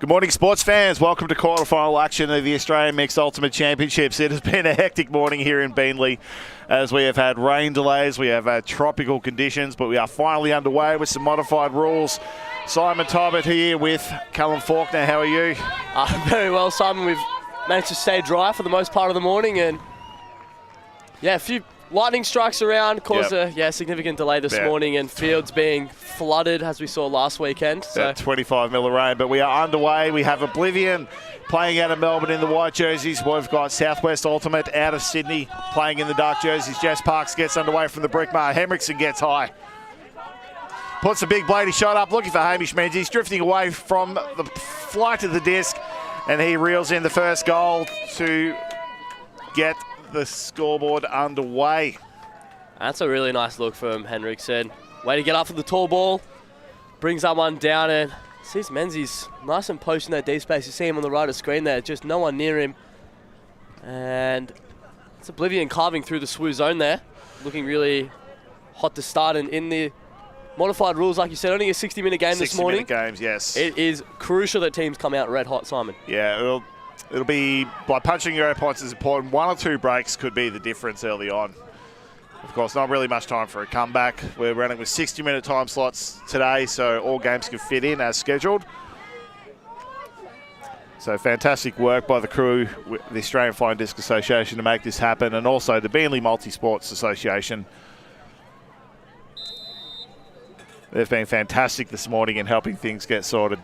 Good morning, sports fans. Welcome to quarterfinal action of the Australian Mixed Ultimate Championships. It has been a hectic morning here in Beenleigh as we have had rain delays, we have had tropical conditions, but we are finally underway with some modified rules. Simon Tybert here with Callum Faulkner. How are you? Very well, Simon. We've managed to stay dry for the most part of the morning, and a few lightning strikes around caused a significant delay this morning, and fields being flooded as we saw last weekend. So 25 mil of rain, but we are underway. We have Oblivion playing out of Melbourne in the white jerseys. We've got Southwest Ultimate out of Sydney playing in the dark jerseys. Jess Parks gets underway from the Brickmar. Eriksson gets high. Puts a big bladey shot up, looking for Hamish Menzies, drifting away from the flight of the disc, and he reels in the first goal to get the scoreboard underway. That's a really nice look from Eriksson. Way to get up for the tall ball. Brings that one down and sees Menzies nice and posting that deep space. You see him on the right of the screen there, just no one near him. And it's Oblivion carving through the SWU zone there. Looking really hot to start, and in the modified rules, like you said, only a 60-minute game this morning. 60-minute games, yes. It is crucial that teams come out red hot, Simon. Yeah, it'll be, by punching Euro points is important. 1 or 2 breaks could be the difference early on. Of course, not really much time for a comeback. We're running with 60-minute time slots today, so all games can fit in as scheduled. So fantastic work by the crew, the Australian Flying Disc Association, to make this happen, and also the Beenleigh Multisports Association. They've been fantastic this morning in helping things get sorted.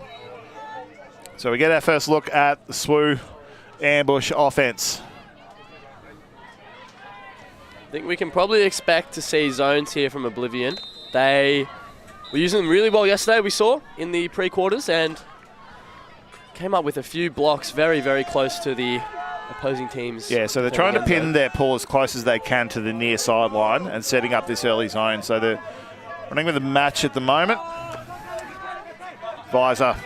So we get our first look at the SWU ambush offense. I think we can probably expect to see zones here from Oblivion. They were using them really well yesterday, we saw, in the pre-quarters, and came up with a few blocks very, very close to the opposing teams. Yeah, so they're trying to pin their pull as close as they can to the near sideline and setting up this early zone. So they're running with a match at the moment. Visor.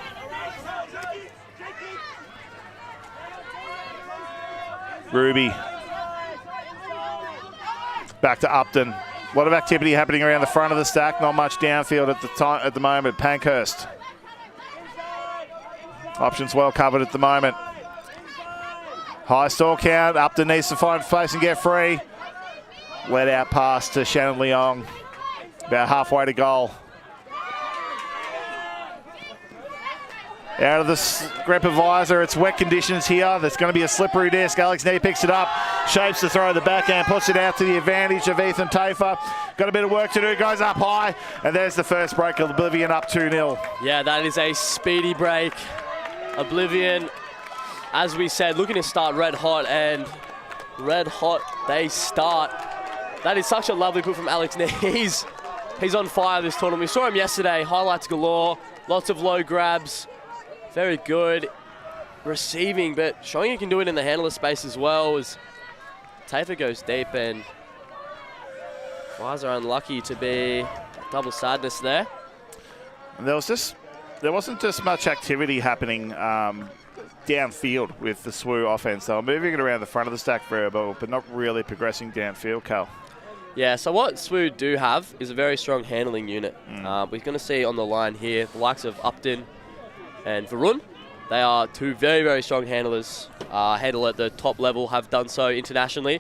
Ruby. Back to Upton. A lot of activity happening around the front of the stack. Not much downfield at the moment. Pankhurst. Options well covered at the moment. High stall count. Upton needs to find place and get free. Let out pass to Shannon Leong. About halfway to goal. Out of the grip of Visor, it's wet conditions here. There's going to be a slippery disc. Alex Nee picks it up, shapes to throw the backhand, puts it out to the advantage of Ethan Tafer. Got a bit of work to do, goes up high, and there's the first break of Oblivion up 2-0. Yeah, that is a speedy break. Oblivion, as we said, looking to start red hot, and red hot they start. That is such a lovely put from Alex Nee. He's on fire this tournament. We saw him yesterday, highlights galore, lots of low grabs. Very good receiving, but showing he can do it in the handler space as well as Tafer goes deep, and Visor unlucky to be double sadness there. And there wasn't just much activity happening downfield with the SWU offense. They were moving it around the front of the stack very well, but not really progressing downfield, Cal. Yeah, so what SWU do have is a very strong handling unit. We're going to see on the line here the likes of Upton and Varun. They are 2 very, very strong handlers. Handle at the top level, have done so internationally.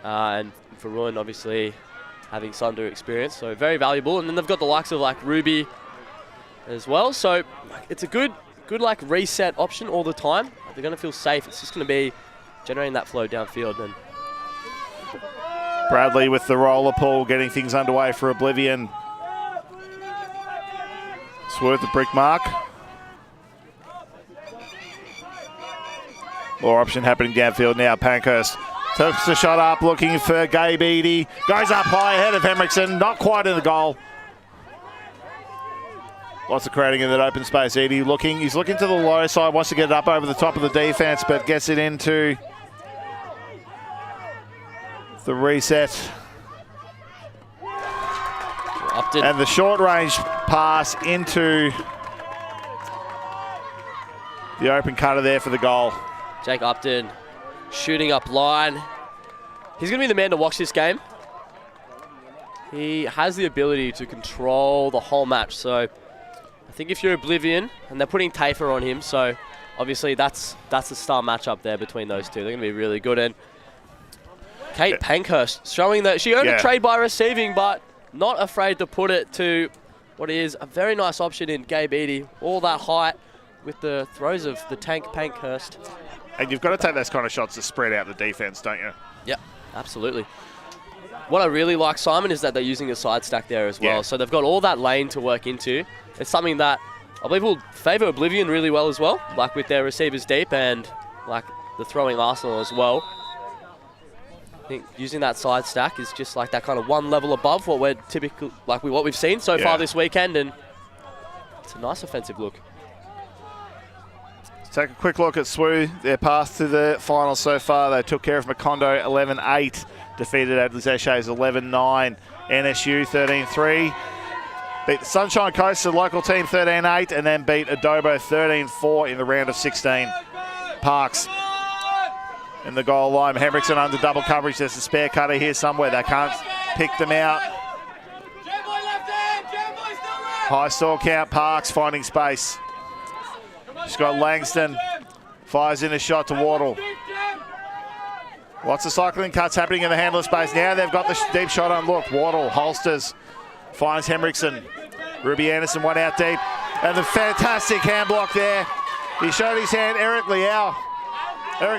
And Varun obviously having Sunder experience, so very valuable. And then they've got the likes of like Ruby as well. So it's a good like reset option all the time. They're going to feel safe. It's just going to be generating that flow downfield. And Bradley with the roller pull, getting things underway for Oblivion. SWU the brick mark. More option happening downfield now. Pankhurst takes the shot up, looking for Gabe Eady. Goes up high ahead of Eriksson, not quite in the goal. Lots of creating in that open space. Eady looking, he's looking to the low side, wants to get it up over the top of the defense, but gets it into the reset. Upton. And the short range pass into the open cutter there for the goal. Jake Upton shooting up line. He's going to be the man to watch this game. He has the ability to control the whole match, so I think if you're Oblivion, and they're putting Tafer on him, so obviously that's a star matchup there between those two. They're going to be really good. And Kate Pankhurst showing that she earned a trade by receiving, but not afraid to put it to what is a very nice option in Gabe Eadie. All that height with the throws of the tank Pankhurst. And you've got to take those kind of shots to spread out the defense, don't you? Yeah, absolutely. What I really like, Simon, is that they're using a side stack there as well. Yeah. So they've got all that lane to work into. It's something that I believe will favour Oblivion really well as well, like with their receivers deep and like the throwing arsenal as well. I think using that side stack is just like that kind of one level above what we're typical, like what we've seen so far this weekend, and it's a nice offensive look. Let's take a quick look at SWU, their path to the final so far. They took care of Macondo 11-8, defeated Adelaide Zeshays 11-9, NSU 13-3. Beat the Sunshine Coast, the local team, 13-8, and then beat Adobo 13-4 in the round of 16. Parks in the goal line. Henriksen under double coverage. There's a spare cutter here somewhere. They can't pick them out. High stall count. Parks finding space. She's got Langston. Fires in a shot to Wardle. Lots of cycling cuts happening in the handler space. Now they've got the deep shot unlocked. Wardle holsters. Finds Henriksen. Ruby Anderson one out deep. And the fantastic hand block there. He showed his hand. Eric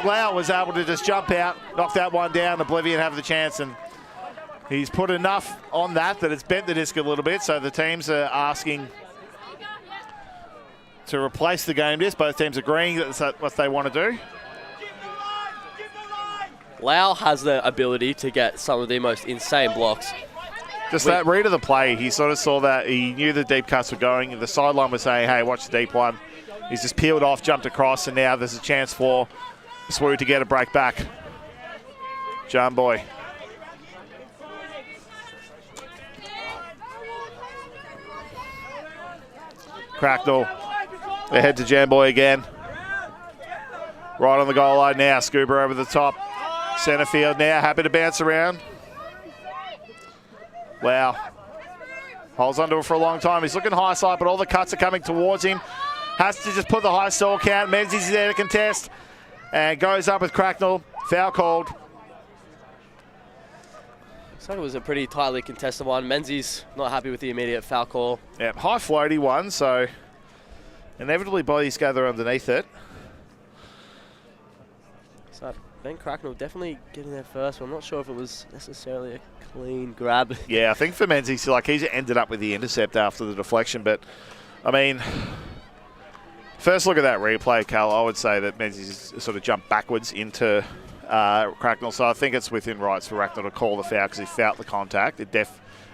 Lau was able to just jump out, knock that one down. Oblivion have the chance, and he's put enough on that it's bent the disc a little bit. So the teams are asking to replace the game disc. Both teams agreeing that's what they want to do. Lau has the ability to get some of the most insane blocks. Just that read of the play, he sort of saw that. He knew the deep cuts were going. The sideline was saying, hey, watch the deep one. He's just peeled off, jumped across, and now there's a chance for SWU to get a break back. John Boy. Cracknell. They head to Jamboy again. Right on the goal line now. Scuba over the top. Centre field now. Happy to bounce around. Wow. Holds onto it for a long time. He's looking high side, but all the cuts are coming towards him. Has to just put the high stall count. Menzies there to contest. And goes up with Cracknell. Foul called. Looks like it was a pretty tightly contested one. Menzies not happy with the immediate foul call. Yeah, high floaty one, so inevitably bodies gather underneath it. So Ben Cracknell definitely getting there first, but I'm not sure if it was necessarily a clean grab. Yeah, I think for Menzies, like he's ended up with the intercept after the deflection, but I mean, first look at that replay, Cal, I would say that Menzies sort of jumped backwards into Cracknell, so I think it's within rights for Cracknell to call the foul because he felt the contact. It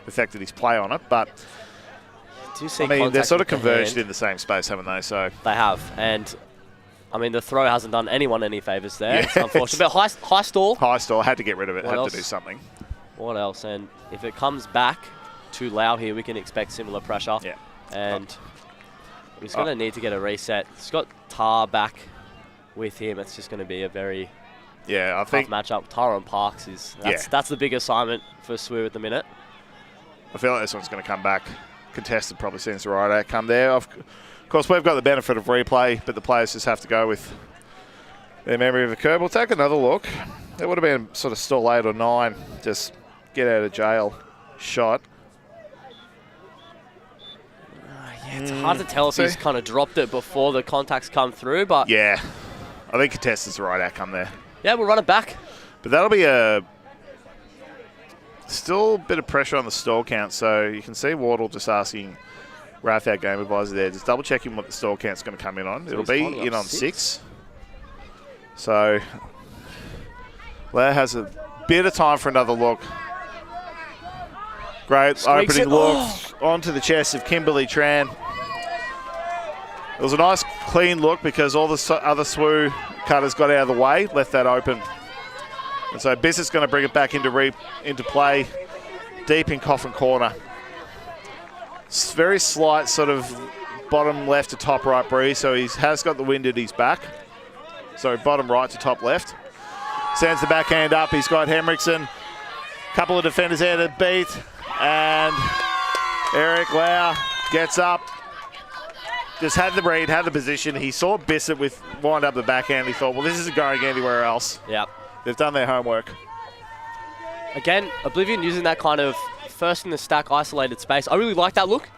affected his play on it, but I mean, they're sort of converged in the same space, haven't they? So they have, and I mean, the throw hasn't done anyone any favours there. Yeah, it's unfortunate. But high stall. High stall, had to get rid of it, had to do something. What else? And if it comes back to Lau here, we can expect similar pressure. Yeah. And he's going to need to get a reset. He's got Tar back with him. It's just going to be a very tough matchup. Tar and Parks that's the big assignment for SWU at the minute. I feel like this one's going to come back contested, probably seems the right outcome there. Of course, we've got the benefit of replay, but the players just have to go with their memory of the curve. We'll take another look. It would have been sort of stall 8 or 9. Just get out of jail shot. Yeah, it's hard to tell if he's kind of dropped it before the contacts come through, but yeah, I think contested's the right outcome there. Yeah, we'll run it back. But that'll be still a bit of pressure on the stall count, so you can see Wardle just asking Ralph, our game advisor there, just double checking what the stall count's going to come in on. So it'll be in on 6. So Blair has a bit of time for another look. Great opening look onto the chest of Kimberly Tran. It was a nice clean look because all the other SWU cutters got out of the way, left that open. And so Bissett's going to bring it back into play deep in Coffin corner. It's very slight sort of bottom left to top right breeze, so he has got the wind at his back. So bottom right to top left. Sends the backhand up. He's got Henriksen. Couple of defenders there to beat. And Eric Lau gets up. just had the read, had the position. He saw Bissett with wind up the backhand. He thought, well, this isn't going anywhere else. Yeah. They've done their homework. Again, Oblivion using that kind of first in the stack isolated space. I really like that look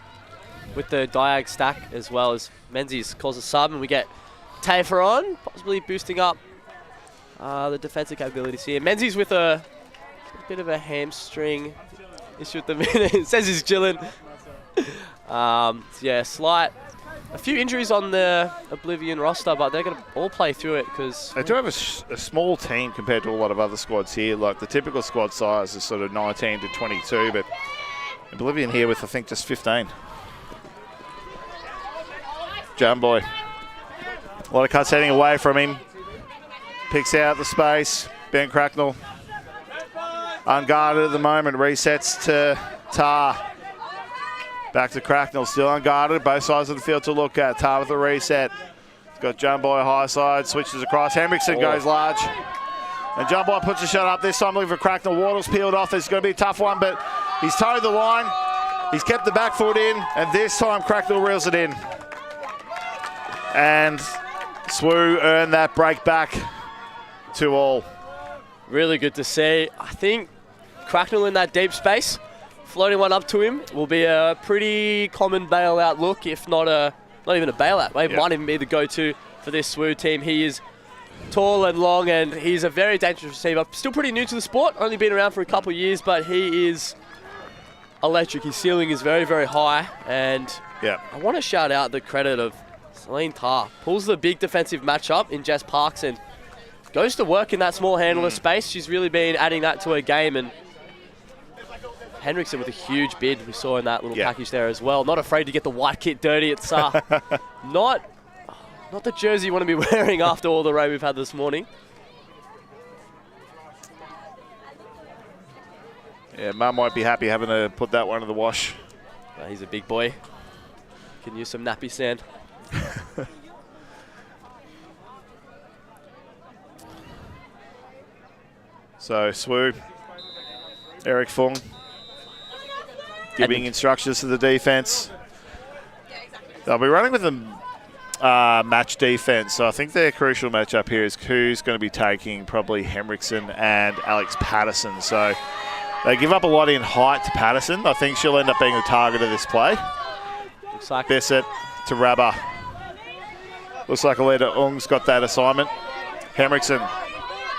with the diag stack as well as Menzies calls a sub, and we get Tafer on, possibly boosting up the defensive capabilities here. Menzies with a bit of a hamstring issue at the minute. It says he's chilling. Yeah, a few injuries on the Oblivion roster, but they're going to all play through it because they do have a small team compared to a lot of other squads here. Like the typical squad size is sort of 19 to 22, but Oblivion here with I think just 15. Jumboy. A lot of cuts heading away from him. Picks out the space. Ben Cracknell unguarded at the moment. Resets to Tar. Back to Cracknell, still unguarded. Both sides of the field to look at. Tar with the reset. He's got Jumboy high side, switches across. Henriksen goes large. And Jumboy puts a shot up this time looking for Cracknell. Waddle's peeled off. It's going to be a tough one, but he's towed the line. He's kept the back foot in, and this time Cracknell reels it in. And SWU earned that break back to all. Really good to see. I think Cracknell in that deep space, floating one up to him, will be a pretty common bailout look, if not even a bailout. It might even be the go-to for this SWU team. He is tall and long, and he's a very dangerous receiver. Still pretty new to the sport, only been around for a couple of years, but he is electric. His ceiling is very, very high, and I want to shout out the credit of Celine Tar. Pulls the big defensive matchup in Jess Parks and goes to work in that small handler space. She's really been adding that to her game, and Henriksen with a huge bid we saw in that little package there as well. Not afraid to get the white kit dirty. It's not the jersey you want to be wearing after all the rain we've had this morning. Yeah, Mum might be happy having to put that one in the wash. He's a big boy. Can use some nappy sand. So SWU, Eric Fung giving instructions to the defense. They'll be running with the match defense, so I think their crucial matchup here is who's going to be taking probably Henriksen and Alex Patterson. So they give up a lot in height to Patterson. I think she'll end up being the target of this play. Looks like Bissett to Rabba. Looks like Alida Ung's got that assignment. Henriksen.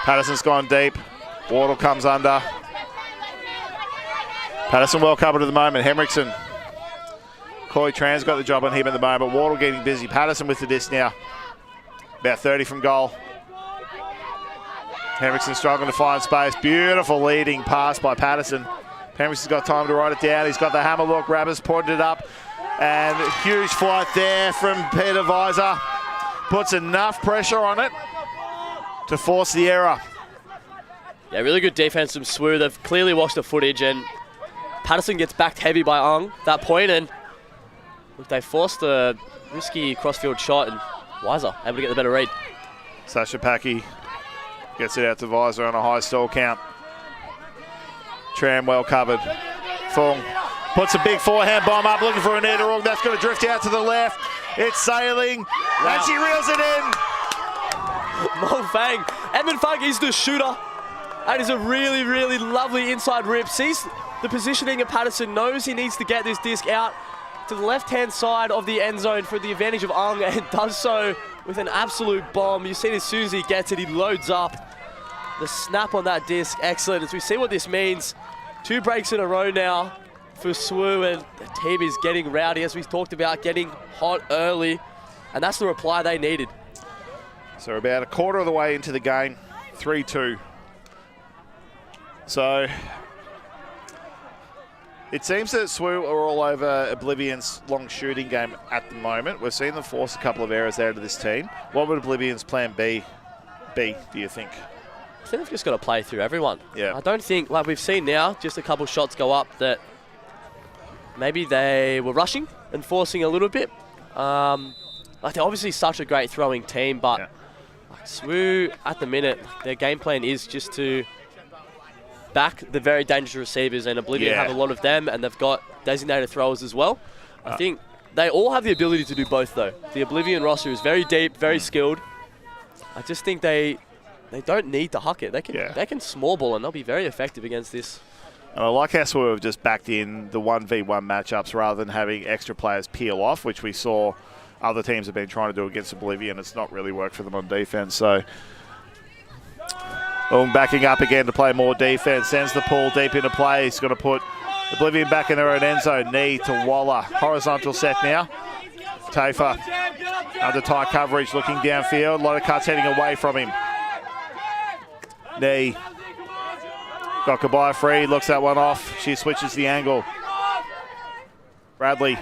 Patterson's gone deep. Wardle comes under. Patterson well covered at the moment. Henriksen. Coy Tran's got the job on him at the moment. Wardle getting busy. Patterson with the disc now. About 30 from goal. Henriksen struggling to find space. Beautiful leading pass by Patterson. Henriksen's got time to write it down. He's got the hammer look. Rabba's pointed it up. And a huge flight there from Peter Weiser. Puts enough pressure on it to force the error. Yeah, really good defense from SWU. They've clearly watched the footage, and Patterson gets backed heavy by Ung at that point, and look, they forced a risky crossfield shot, and Weiser able to get the better read. Sasha Packy gets it out to Weiser on a high stall count. Tram well covered. Fung puts a big forehand bomb up, looking for Anita Ung. That's going to drift out to the left. It's sailing, and she reels it in. Wolfgang. Edmund Funk is the shooter. That is a really, really lovely inside rip. Sees the positioning of Patterson, knows he needs to get this disc out to the left-hand side of the end zone for the advantage of Ung, and does so with an absolute bomb. You see it as soon as he gets it, he loads up. The snap on that disc, excellent. As we see what this means, 2 breaks in a row now for SWU, and the team is getting rowdy, as we've talked about, getting hot early, and that's the reply they needed. So we're about a quarter of the way into the game, 3-2. So it seems that SWU are all over Oblivion's long shooting game at the moment. We've seen them force a couple of errors there to this team. What would Oblivion's plan B be, do you think? I think they've just got to play through everyone. Yeah. I don't think, like we've seen now, just a couple shots go up, that maybe they were rushing and forcing a little bit. Like they're obviously such a great throwing team, but like SWU at the minute, their game plan is just to back the very dangerous receivers, and Oblivion have a lot of them, and they've got designated throwers as well. I think They all have the ability to do both, though. The Oblivion roster is very deep, very skilled. I just think they don't need to huck it. They can small ball, and they'll be very effective against this. And I like how SWU have just backed in the 1v1 matchups rather than having extra players peel off, which we saw other teams have been trying to do against Oblivion. It's not really worked for them on defense. So backing up again to play more defense, sends the pull deep into play. He's going to put Oblivion back in their own end zone. Knee to Waller. Horizontal set now. Tafer under tight coverage, looking downfield. A lot of cuts heading away from him. Knee. Got Kabaya free, looks that one off. She switches the angle. Bradley.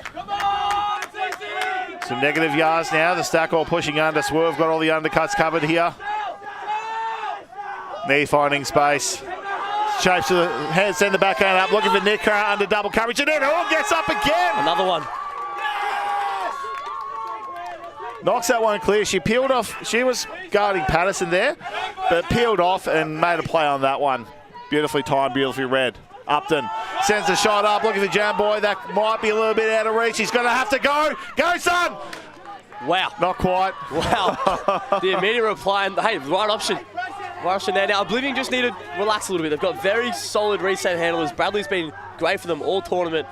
Some negative yards now. The stack all pushing under. SWU have got all the undercuts covered here. Knee finding space. Shapes to the head, send the backhand up, looking for Nick under double coverage. And then Horne gets up again. Another one. Knocks that one clear. She peeled off. She was guarding Patterson there, but peeled off and made a play on that one. Beautifully timed, beautifully read. Upton sends the shot up, looking for Jam Boy. That might be a little bit out of reach. He's going to have to go. Go, son! Wow. Not quite. Wow. The immediate reply, and hey, right option. Right option there. Now, Oblivion just need to relax a little bit. They've got very solid reset handlers. Bradley's been great for them all tournament.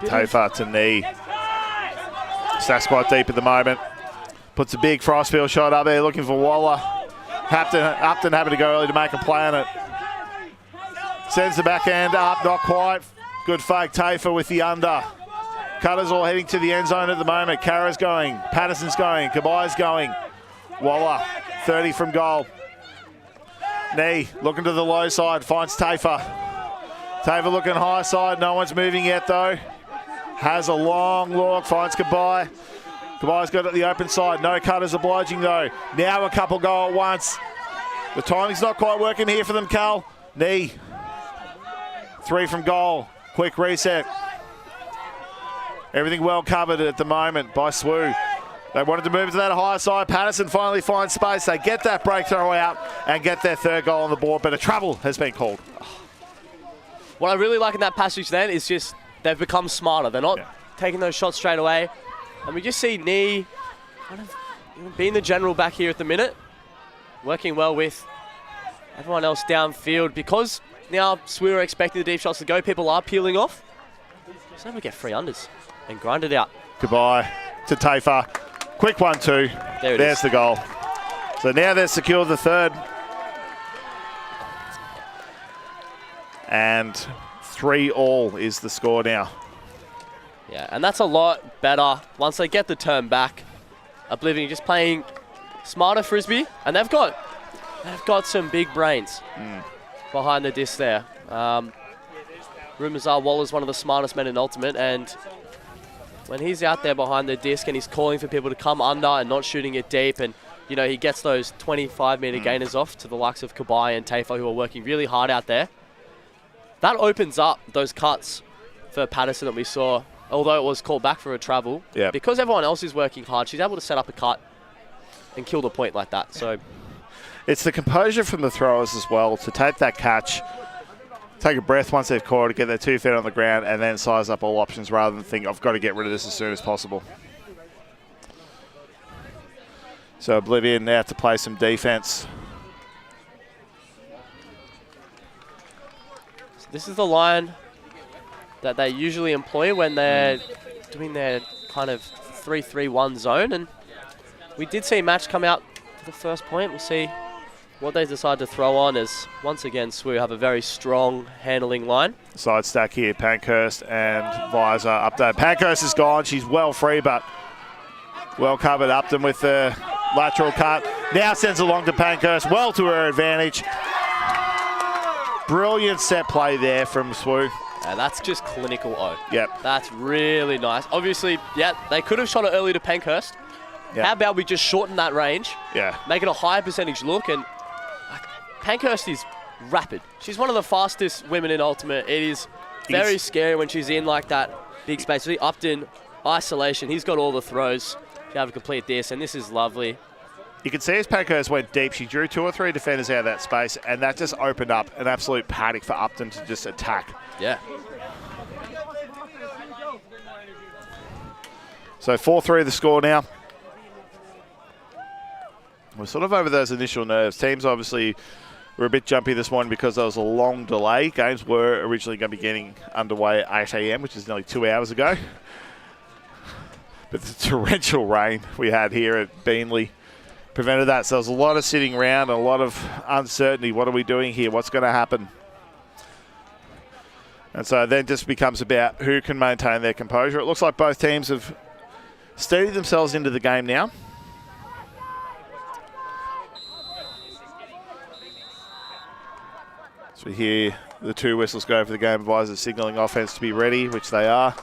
Tafer to knee. Stack's quite deep at the moment. Puts a big Frostfield shot up there, looking for Waller. Upton having to go early to make a play on it. Sends the backhand up, not quite. Good fake, Tafer with the under. Cutters all heading to the end zone at the moment. Kara's going, Patterson's going, Kabaya's going. Waller, 30 from goal. Knee, looking to the low side, finds Tafer. Tafer looking high side, no one's moving yet though. Has a long look, finds Kabaya. Kabaya's got it at the open side. No Cutters obliging though. Now a couple go at once. The timing's not quite working here for them, Cal. Knee. 3 from goal. Quick reset. Everything well covered at the moment by SWU. They wanted to move to that high side. Patterson finally finds space. They get that breakthrow out and get their third goal on the board, but a trouble has been called. What I really like in that passage then is just they've become smarter. They're not taking those shots straight away. And we just see Knee kind of being the general back here at the minute, working well with everyone else downfield. Because now SWU are expecting the deep shots to go, people are peeling off. Just never get free unders and grind it out. Goodbye to Tafer. Quick 1-2. There's the goal. So now they've secured the third. And 3-3 is the score now. Yeah, and that's a lot better once they get the turn back. Oblivion just playing smarter frisbee, and they've got some big brains behind the disc there. Rumours are Waller's one of the smartest men in Ultimate, and when he's out there behind the disc and he's calling for people to come under and not shooting it deep, and you know he gets those 25-meter gainers off to the likes of Kabaya and Tafer, who are working really hard out there. That opens up those cuts for Patterson that we saw. Although it was called back for a travel, because everyone else is working hard, she's able to set up a cut and kill the point like that. So it's the composure from the throwers as well to take that catch, take a breath once they've caught it, get their 2 feet on the ground, and then size up all options rather than think, I've got to get rid of this as soon as possible. So Oblivion now to play some defense. So this is the line that they usually employ when they're doing their kind of 3-3-1 zone. And we did see Match come out for the first point. We'll see what they decide to throw on, as once again SWU have a very strong handling line. Side stack here, Pankhurst and Visor update. Pankhurst is gone. She's well free, but well covered. Upton with the lateral cut. Now sends along to Pankhurst, well to her advantage. Brilliant set play there from SWU. And that's just clinical O. Yep. That's really nice. Obviously, they could have shot it early to Pankhurst. Yep. How about we just shorten that range? Yeah. Make it a higher percentage look. And Pankhurst is rapid. She's one of the fastest women in Ultimate. It is very scary when she's in like that big space. Really Upton, isolation. He's got all the throws to have to complete this. And this is lovely. You can see as Pankhurst went deep, she drew 2 or 3 defenders out of that space, and that just opened up an absolute paddock for Upton to just attack. Yeah. So 4-3 the score now. We're sort of over those initial nerves. Teams obviously were a bit jumpy this morning because there was a long delay. Games were originally going to be getting underway at 8 a.m., which is nearly 2 hours ago. But the torrential rain we had here at Beenleigh prevented that. So there was a lot of sitting around and a lot of uncertainty. What are we doing here? What's going to happen? And so then just becomes about who can maintain their composure. It looks like both teams have steadied themselves into the game now. So we hear the two whistles go for the game advisors signalling offense to be ready, which they are.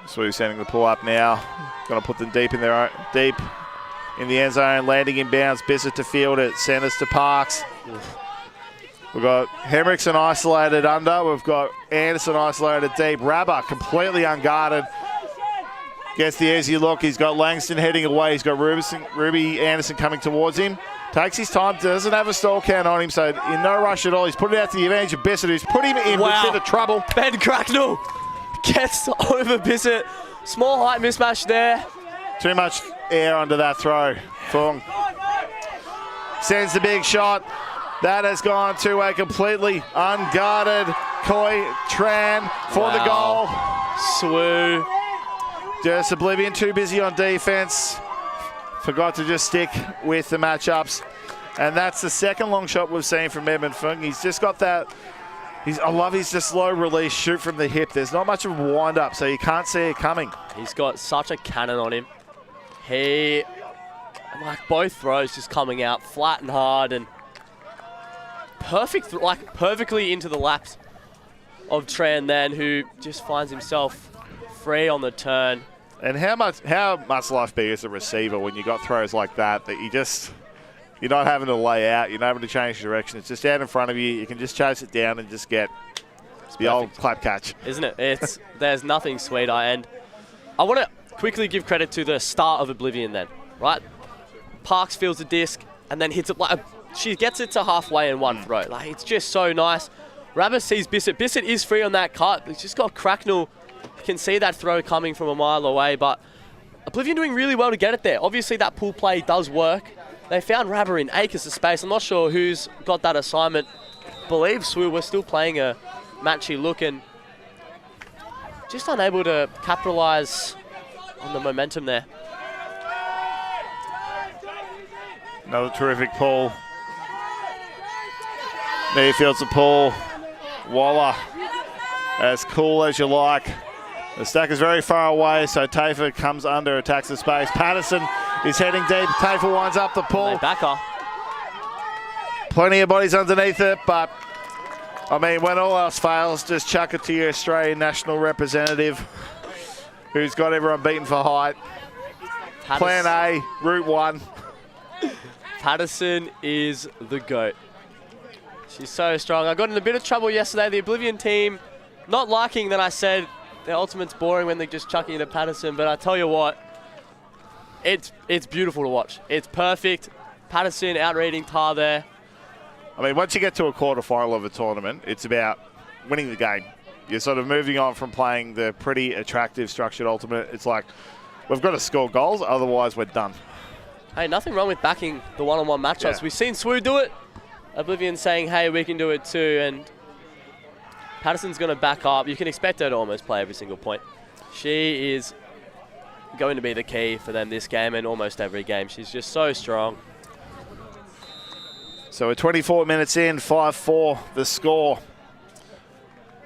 SWU sending the pull up now. Going to put them deep in the end zone, landing in bounds. Bissett to field it, centers to Parks. We've got Eriksson isolated under. We've got Anderson isolated deep. Rabba completely unguarded. Gets the easy look. He's got Langston heading away. He's got Ruby Anderson coming towards him. Takes his time. Doesn't have a stall count on him, so in no rush at all. He's put it out to the advantage of Bissett, who's put him in with a bit of trouble. Ben Cracknell gets over Bissett. Small height mismatch there. Too much air under that throw. Fung sends the big shot. That has gone to a completely unguarded Koi Tran for the goal. SWU. Just Oblivion too busy on defense. Forgot to just stick with the matchups. And that's the second long shot we've seen from Edmund Fung. He's just got that. I love his just slow release, shoot from the hip. There's not much of a wind up, so you can't see it coming. He's got such a cannon on him. Both throws just coming out flat and hard and perfect, perfectly into the laps of Tran then, who just finds himself free on the turn. And how much life be as a receiver when you got throws like that you're not having to lay out, you're not having to change direction. It's just out in front of you. You can just chase it down and just get the old clap catch. Isn't it? There's nothing sweeter. And I want to quickly give credit to the start of Oblivion then, right? Parks feels the disc and then hits it. She gets it to halfway in one throw. It's just so nice. Rabbit sees Bissett. Bissett is free on that cut. He's just got Cracknell. You can see that throw coming from a mile away, but Oblivion doing really well to get it there. Obviously, that pull play does work. They found Rabba in acres of space. I'm not sure who's got that assignment. I believe SWU were still playing a matchy look and just unable to capitalise on the momentum there. Another terrific pull. Nearfields a pull. Waller, as cool as you like. The stack is very far away, so Tafer comes under, attacks the space. Patterson is heading deep. Tafer winds up the pull. Backer. Plenty of bodies underneath it, but I mean, when all else fails, just chuck it to your Australian national representative who's got everyone beaten for height. Plan A, Route 1. Patterson is the GOAT. She's so strong. I got in a bit of trouble yesterday. The Oblivion team not liking that I said their ultimate's boring when they're just chucking it at Patterson, but I tell you what, it's beautiful to watch. It's perfect. Patterson out-reading Tar there. I mean, once you get to a quarterfinal of a tournament, it's about winning the game. You're sort of moving on from playing the pretty attractive structured ultimate. It's like, we've got to score goals, otherwise we're done. Hey, nothing wrong with backing the one-on-one matchups. Yeah. We've seen SWU do it. Oblivion saying, hey, we can do it too, and Patterson's going to back up. You can expect her to almost play every single point. She is going to be the key for them this game and almost every game. She's just so strong. So we're 24 minutes in, 5-4 the score.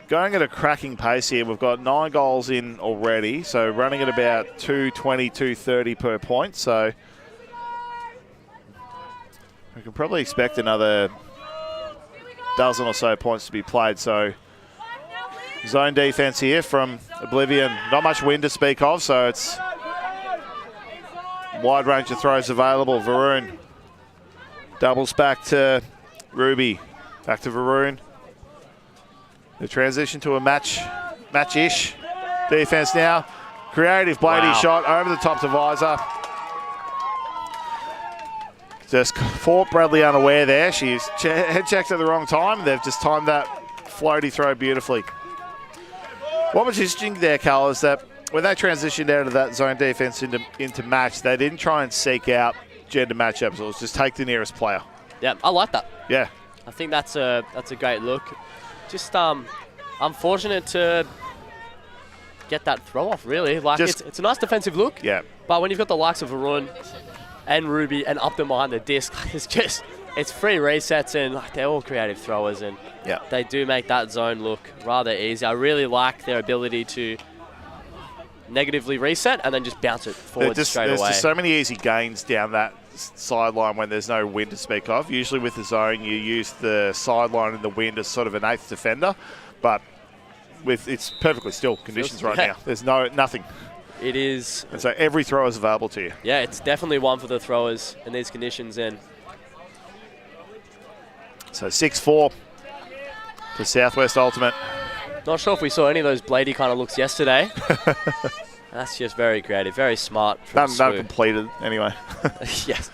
Going at a cracking pace here. We've got 9 goals in already, so running at about 220, 230 per point. So we can probably expect another dozen or so points to be played. So zone defense here from Oblivion. Not much wind to speak of, so it's wide range of throws available. Varun doubles back to Ruby. Back to Varun. The transition to a match-ish defense now. Creative bladey shot over the top to Visor. Just caught Bradley unaware there. She's head checked at the wrong time. They've just timed that floaty throw beautifully. What was interesting there, Carl, is that when they transitioned out of that zone defense into match, they didn't try and seek out gender matchups. It was just take the nearest player. Yeah, I like that. Yeah. I think that's a great look. Just unfortunate to get that throw off, really. Like it's a nice defensive look. Yeah. But when you've got the likes of Jeroen and Ruby and up them behind the disc, it's free resets, and like, they're all creative throwers, and they do make that zone look rather easy. I really like their ability to negatively reset and then just bounce it forward straight away. There's just so many easy gains down that sideline when there's no wind to speak of. Usually with the zone, you use the sideline and the wind as sort of an eighth defender, but it's perfectly still conditions right now. There's nothing. It is. And so every throw is available to you. Yeah, it's definitely one for the throwers in these conditions. And so 6-4 to Southwest Ultimate. Not sure if we saw any of those bladey kind of looks yesterday. That's just very creative, very smart. None completed, anyway. Yes.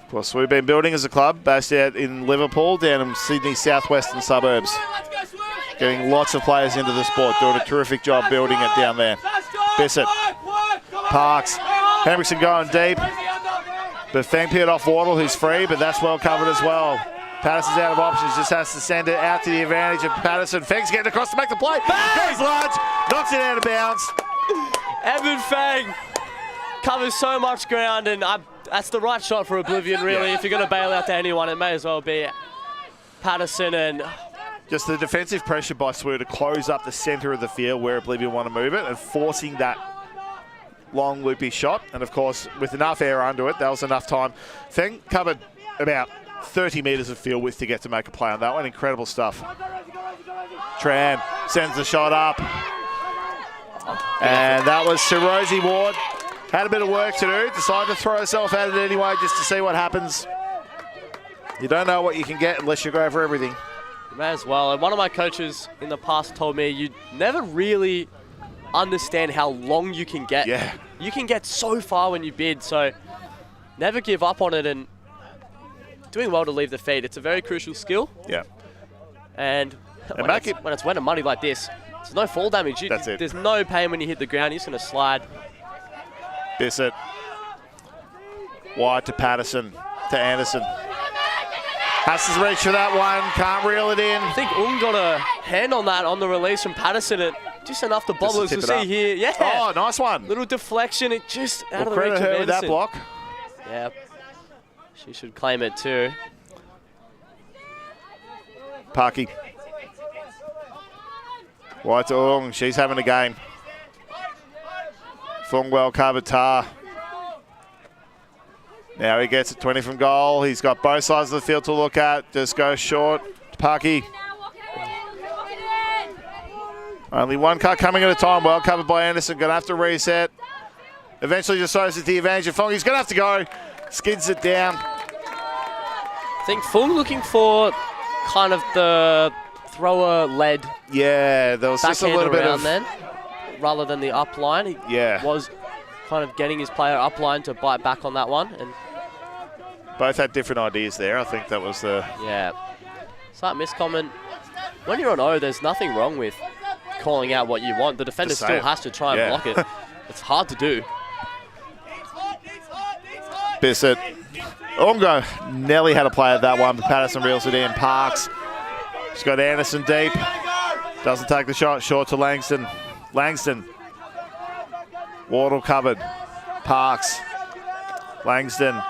Of course, we've been building as a club based out in Liverpool, down in Sydney's southwestern suburbs. Getting lots of players into the sport, doing a terrific job building it down there. Bissett, Parks, Eriksson going deep. But Feng peeled off Wardle, who's free, but that's well covered as well. Patterson's out of options, just has to send it out to the advantage of Patterson. Feng's getting across to make the play. Goes large, knocks it out of bounds. Evan Feng covers so much ground, and that's the right shot for Oblivion, really. If you're going to bail out to anyone, it may as well be Patterson. And just the defensive pressure by SWU to close up the centre of the field where Oblivion want to move it and forcing that long loopy shot. And of course, with enough air under it, that was enough time. Feng covered about 30 metres of field width to get to make a play on that one. Incredible stuff. Tran sends the shot up. And that was to Rosie Ward. Had a bit of work to do. Decided to throw herself at it anyway just to see what happens. You don't know what you can get unless you go over everything. You may as well. And one of my coaches in the past told me you never really understand how long you can get. Yeah. You can get so far when you bid, so never give up on it, and doing well to leave the feed. It's a very crucial skill. Yeah. And when it's wet and muddy like this, there's no fall damage. That's it. There's no pain when you hit the ground. You're just going to slide. Bissett. Wide to Patterson. To Anderson. Has to reach for that one. Can't reel it in. I think got a hand on that on the release from Patterson. And just enough to bobble, as we'll see here. Yeah. Oh, nice one. Little deflection. It just out of the reach of her Anderson. with that block. Yeah. She should claim it too. Parky. Wide to Ong. She's having a game. Fung well covered Tar. Now he gets it 20 from goal. He's got both sides of the field to look at. Just goes short. Parky. Only one cut coming at a time. Well covered by Anderson. Going to have to reset. Eventually just throws it to the advantage of Fung. He's going to have to go. Skids it down. I think Fung looking for kind of the thrower-led. Yeah, there was just a little bit of then, rather than the up line. He was kind of getting his player up line to bite back on that one. And both had different ideas there. I think that was the... Yeah. Slight miscomment. When you're on O, there's nothing wrong with calling out what you want. The defender still has to try and block it. It's hard to do. Bissett. Ongo nearly had a play at that one, but Patterson reels it in. Parks. She's got Anderson deep. Doesn't take the shot. Short to Langston. Langston. Wardle covered. Parks. Langston.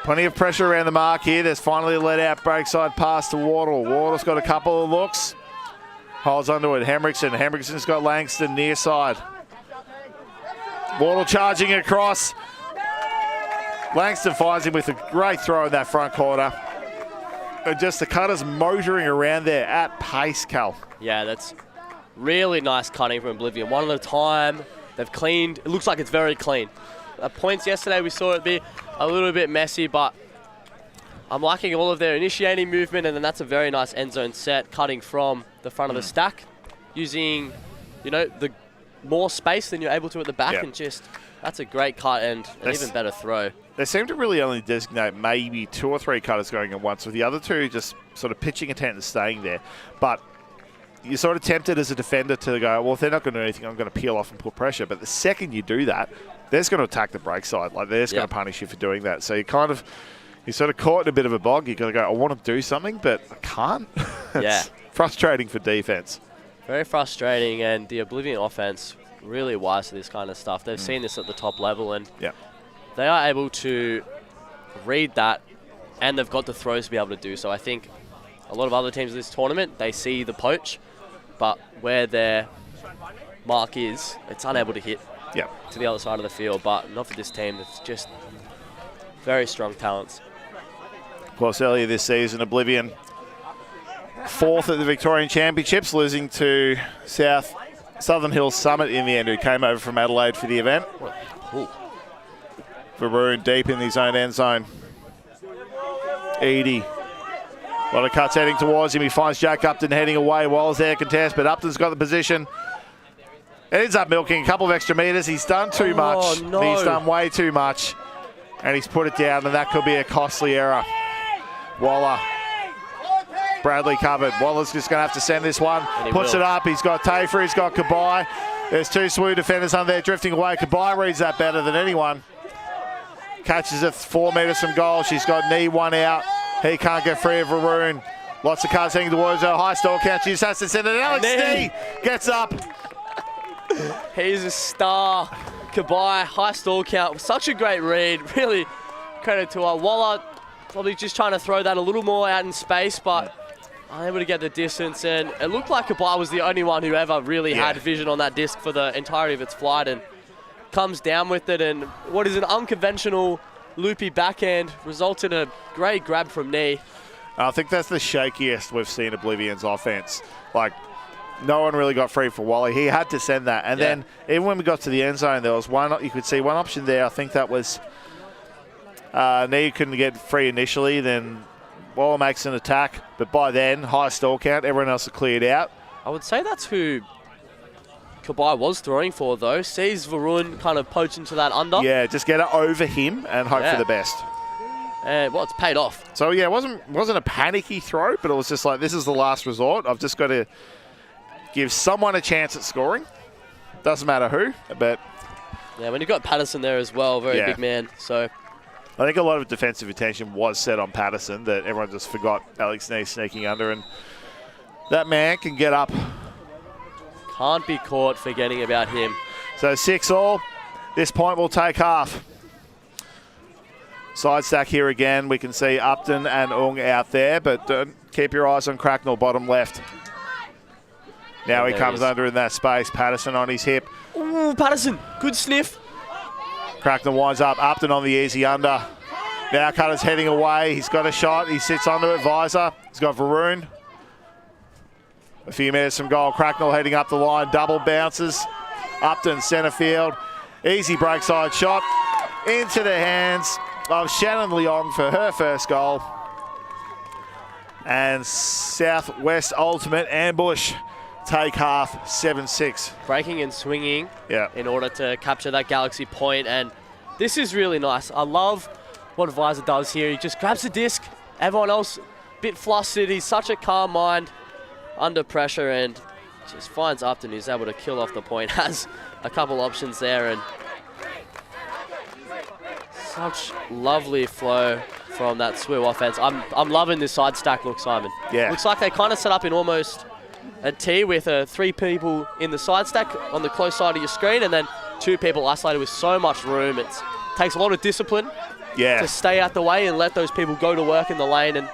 Plenty of pressure around the mark here. There's finally a let-out breakside pass to Wardle. Wardle's got a couple of looks. Holds onto it. Henriksen's got Langston near side. Wardle charging across. Langston finds him with a great throw in that front corner. And just the cutters motoring around there at pace, Cal. Yeah, that's really nice cutting from Oblivion. One at a time. They've cleaned. It looks like it's very clean. At points yesterday, we saw it be a little bit messy, but I'm liking all of their initiating movement, and then that's a very nice end zone set, cutting from the front of the stack, using, the more space than you're able to at the back, and just That's a great cut and an even better throw. They seem to really only designate maybe 2 or 3 cutters going at once, with the other 2 just sort of pitching a tent and staying there. But you're sort of tempted as a defender to go, well, if they're not going to do anything, I'm going to peel off and put pressure. But the second you do that, they're just going to attack the break side. Like, they're just going to punish you for doing that. So you're sort of caught in a bit of a bog. You've got to go, I want to do something, but I can't. It's frustrating for defense. Very frustrating, and the Oblivion offense really wise to this kind of stuff. They've seen this at the top level, and they are able to read that, and they've got the throws to be able to do so. I think a lot of other teams in this tournament, they see the poach, but where their mark is, it's unable to hit to the other side of the field. But not for this team. It's just very strong talents. Of course, earlier this season, Oblivion 4th at the Victorian Championships, losing to Southern Hills Summit in the end, who came over from Adelaide for the event. Jeroen deep in his own end zone. Edie. A lot of cuts heading towards him. He finds Jack Upton heading away. Waller's there contest, but Upton's got the position. Ends up milking a couple of extra metres. He's done too much. No. He's done way too much. And he's put it down, and that could be a costly error. Waller. Bradley covered. Waller's just going to have to send this one. Puts it up. He's got Tafer. He's got Kabai. There's 2 SWU defenders under there drifting away. Kabai reads that better than anyone. Catches it 4 metres from goal. She's got knee 1 out. He can't get free of Jeroen. Lots of cards heading towards her. High stall count. She just has to send it. Alex D gets up. He's a star. Kabai, high stall count. Such a great read. Really credit to her. Waller probably just trying to throw that a little more out in space, but unable to get the distance. And it looked like Kabai was the only one who ever really had vision on that disc for the entirety of its flight, and comes down with it. And what is an unconventional loopy backhand results in a great grab from knee. I think that's the shakiest we've seen Oblivion's offense. Like, no one really got free for Wally. He had to send that. And then even when we got to the end zone, there was one, you could see one option there. I think that was Knee couldn't get free initially. Then Waller makes an attack. But by then, high stall count. Everyone else had cleared out. I would say that's who Kabai was throwing for, though. Sees Jeroen kind of poach into that under. Yeah, just get it over him and hope for the best. And, well, it's paid off. So, yeah, it wasn't a panicky throw, but it was just like, this is the last resort. I've just got to give someone a chance at scoring. Doesn't matter who, but... Yeah, when you've got Patterson there as well, very big man, so... I think a lot of defensive attention was set on Patterson, that everyone just forgot Alex Knee sneaking under, and that man can get up. Can't be caught forgetting about him. So 6-all. This point will take half. Side stack here again. We can see Upton and Ung out there, but don't keep your eyes on Cracknell, bottom left. Now he comes under in that space. Patterson on his hip. Ooh, Patterson, good sniff. Cracknell winds up. Upton on the easy under. Now Cutter's heading away. He's got a shot. He sits under it. Visor. He's got Jeroen. A few minutes from goal. Cracknell heading up the line. Double bounces. Upton centre field. Easy break side shot. Into the hands of Shannon Leong for her first goal. And Southwest Ultimate Ambush take half 7-6. Breaking and swinging in order to capture that Galaxy point. And this is really nice. I love what Visor does here. He just grabs the disc. Everyone else a bit flustered. He's such a calm mind under pressure and just finds Upton. He's able to kill off the point. Has a couple options there and such lovely flow from that SWU offense. I'm loving this side stack look, Simon. Yeah. Looks like they kind of set up in almost a T with 3 people in the side stack on the close side of your screen and then 2 people isolated with so much room. It takes a lot of discipline to stay out the way and let those people go to work in the lane and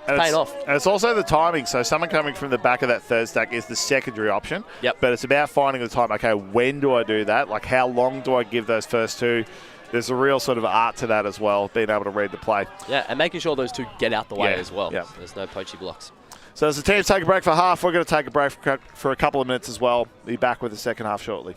paying off. And it's also the timing. So someone coming from the back of that third stack is the secondary option. Yep. But it's about finding the time. Okay, when do I do that? Like, how long do I give those first 2? There's a real sort of art to that as well, being able to read the play. Yeah, and making sure those 2 get out the way as well. Yeah. There's no poachy blocks. So as the teams take a break for half, we're going to take a break for a couple of minutes as well. Be back with the second half shortly.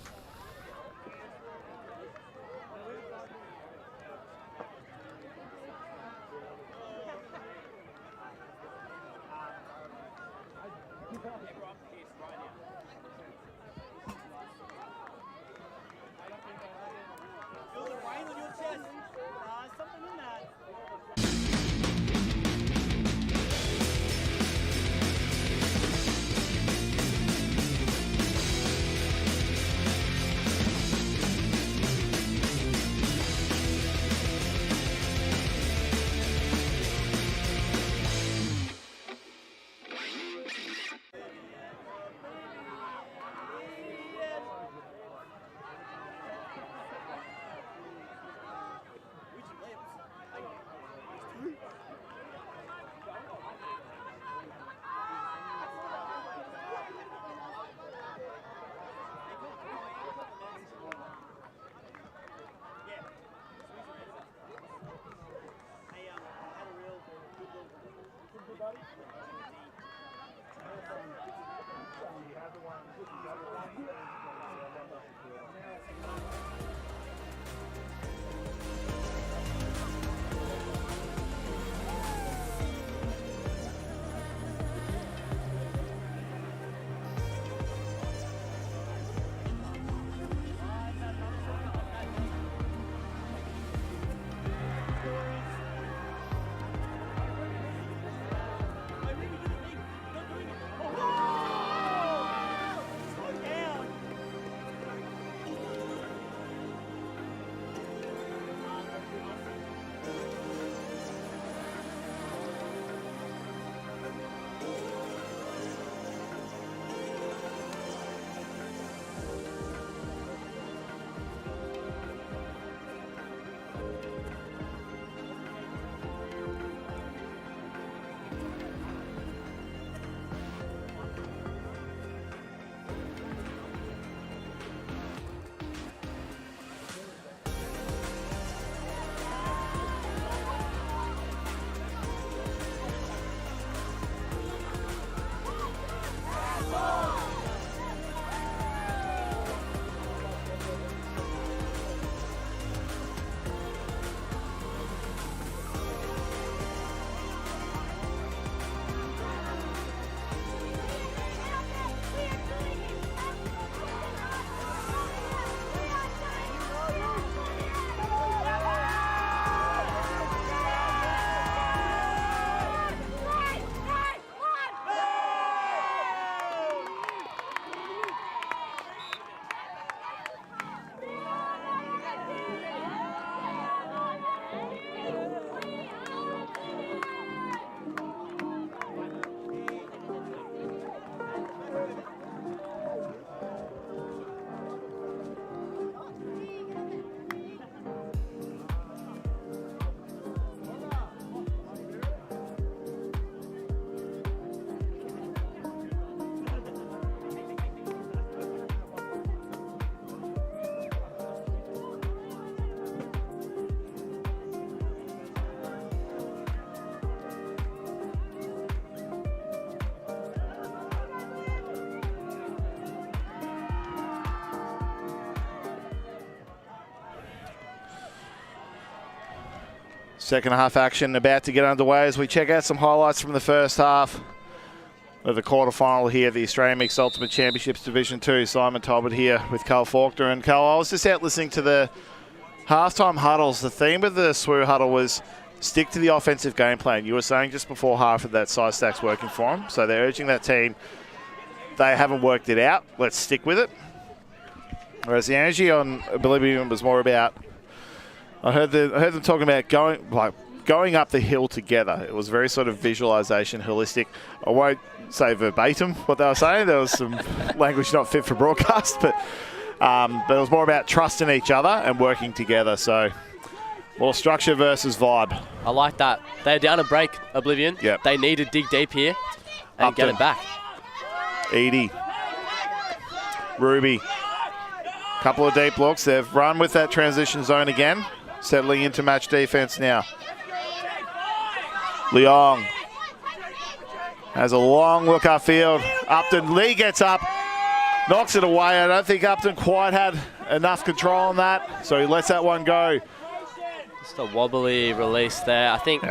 Second half action about to get underway as we check out some highlights from the first half of the quarterfinal here, the Australian Mixed Ultimate Championships Division 2. Simon Talbot here with Carl Faulkner. And Carl, I was just out listening to the halftime huddles. The theme of the SWU huddle was stick to the offensive game plan. You were saying just before half of that side stack's working for them. So they're urging that team, they haven't worked it out, let's stick with it. Whereas the energy on Oblivion was more about, I heard them talking about going up the hill together. It was very sort of visualization, holistic. I won't say verbatim what they were saying. There was some language not fit for broadcast, but it was more about trusting each other and working together. So more structure versus vibe. I like that. They're down a break, Oblivion. Yep. They need to dig deep here and get it back. Edie. Ruby. Couple of deep looks. They've run with that transition zone again. Settling into match defense now. Leong has a long look upfield. Upton, Lee gets up, knocks it away. I don't think Upton quite had enough control on that, so he lets that one go. Just a wobbly release there. I think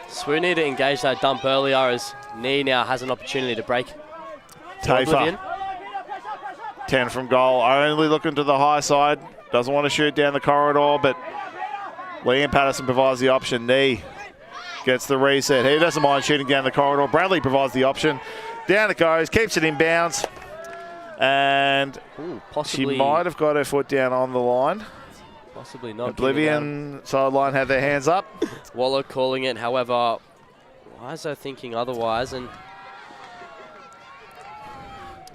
SWU need to engage that dump earlier as Knee now has an opportunity to break. Tafer. 10 from goal. Only looking to the high side. Doesn't want to shoot down the corridor, but Liam Patterson provides the option. Knee gets the reset. He doesn't mind shooting down the corridor. Bradley provides the option. Down it goes. Keeps it in bounds. And possibly, she might have got her foot down on the line. Possibly not. Oblivion sideline had their hands up. Waller calling it. However, Wisser thinking otherwise. And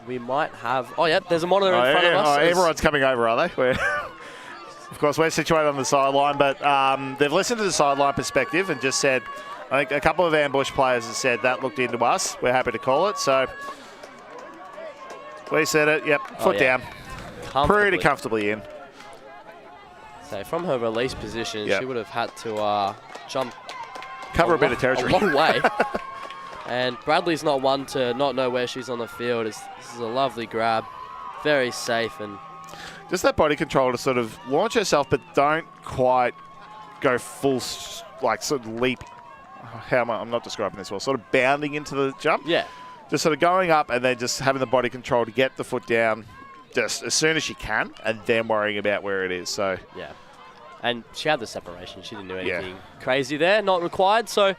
we might have... Oh, yep, there's a monitor in front of us. Everyone's coming over, are they? Of course, we're situated on the sideline, but they've listened to the sideline perspective and just said, I think a couple of ambush players have said that looked into us. We're happy to call it. So we said it. Yep, foot down. Pretty comfortably in. So from her release position, she would have had to jump. Cover a bit of territory. A long way. And Bradley's not one to not know where she's on the field. This is a lovely grab. Very safe and... Just that body control to sort of launch herself, but don't quite go full, like sort of leap. I'm not describing this well. Sort of bounding into the jump. Yeah. Just sort of going up and then just having the body control to get the foot down just as soon as she can and then worrying about where it is. So yeah. And she had the separation. She didn't do anything crazy there. Not required. So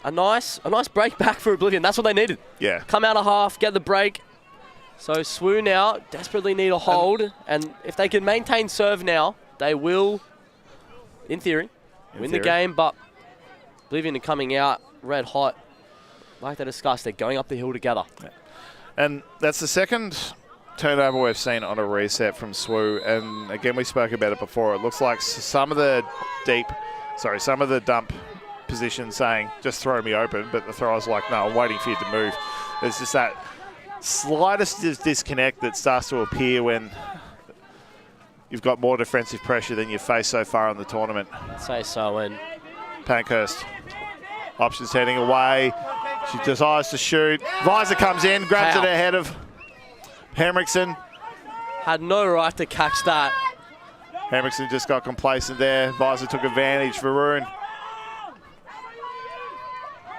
a nice break back for Oblivion. That's what they needed. Yeah. Come out of half, get the break. So SWU now desperately need a hold, and if they can maintain serve now, they will, in theory, win the game. But Oblivion are coming out red hot. Like they discussed, they're going up the hill together. Yeah. And that's the second turnover we've seen on a reset from SWU. And again, we spoke about it before. It looks like some of the dump positions saying, just throw me open, but the thrower's like, no, I'm waiting for you to move. There's just that slightest disconnect that starts to appear when you've got more defensive pressure than you've faced so far in the tournament. I'd say so. And Pankhurst, options heading away. She decides to shoot. Wisser comes in, grabs it ahead of Henriksen. Had no right to catch that. Henriksen just got complacent there. Wisser took advantage. Jeroen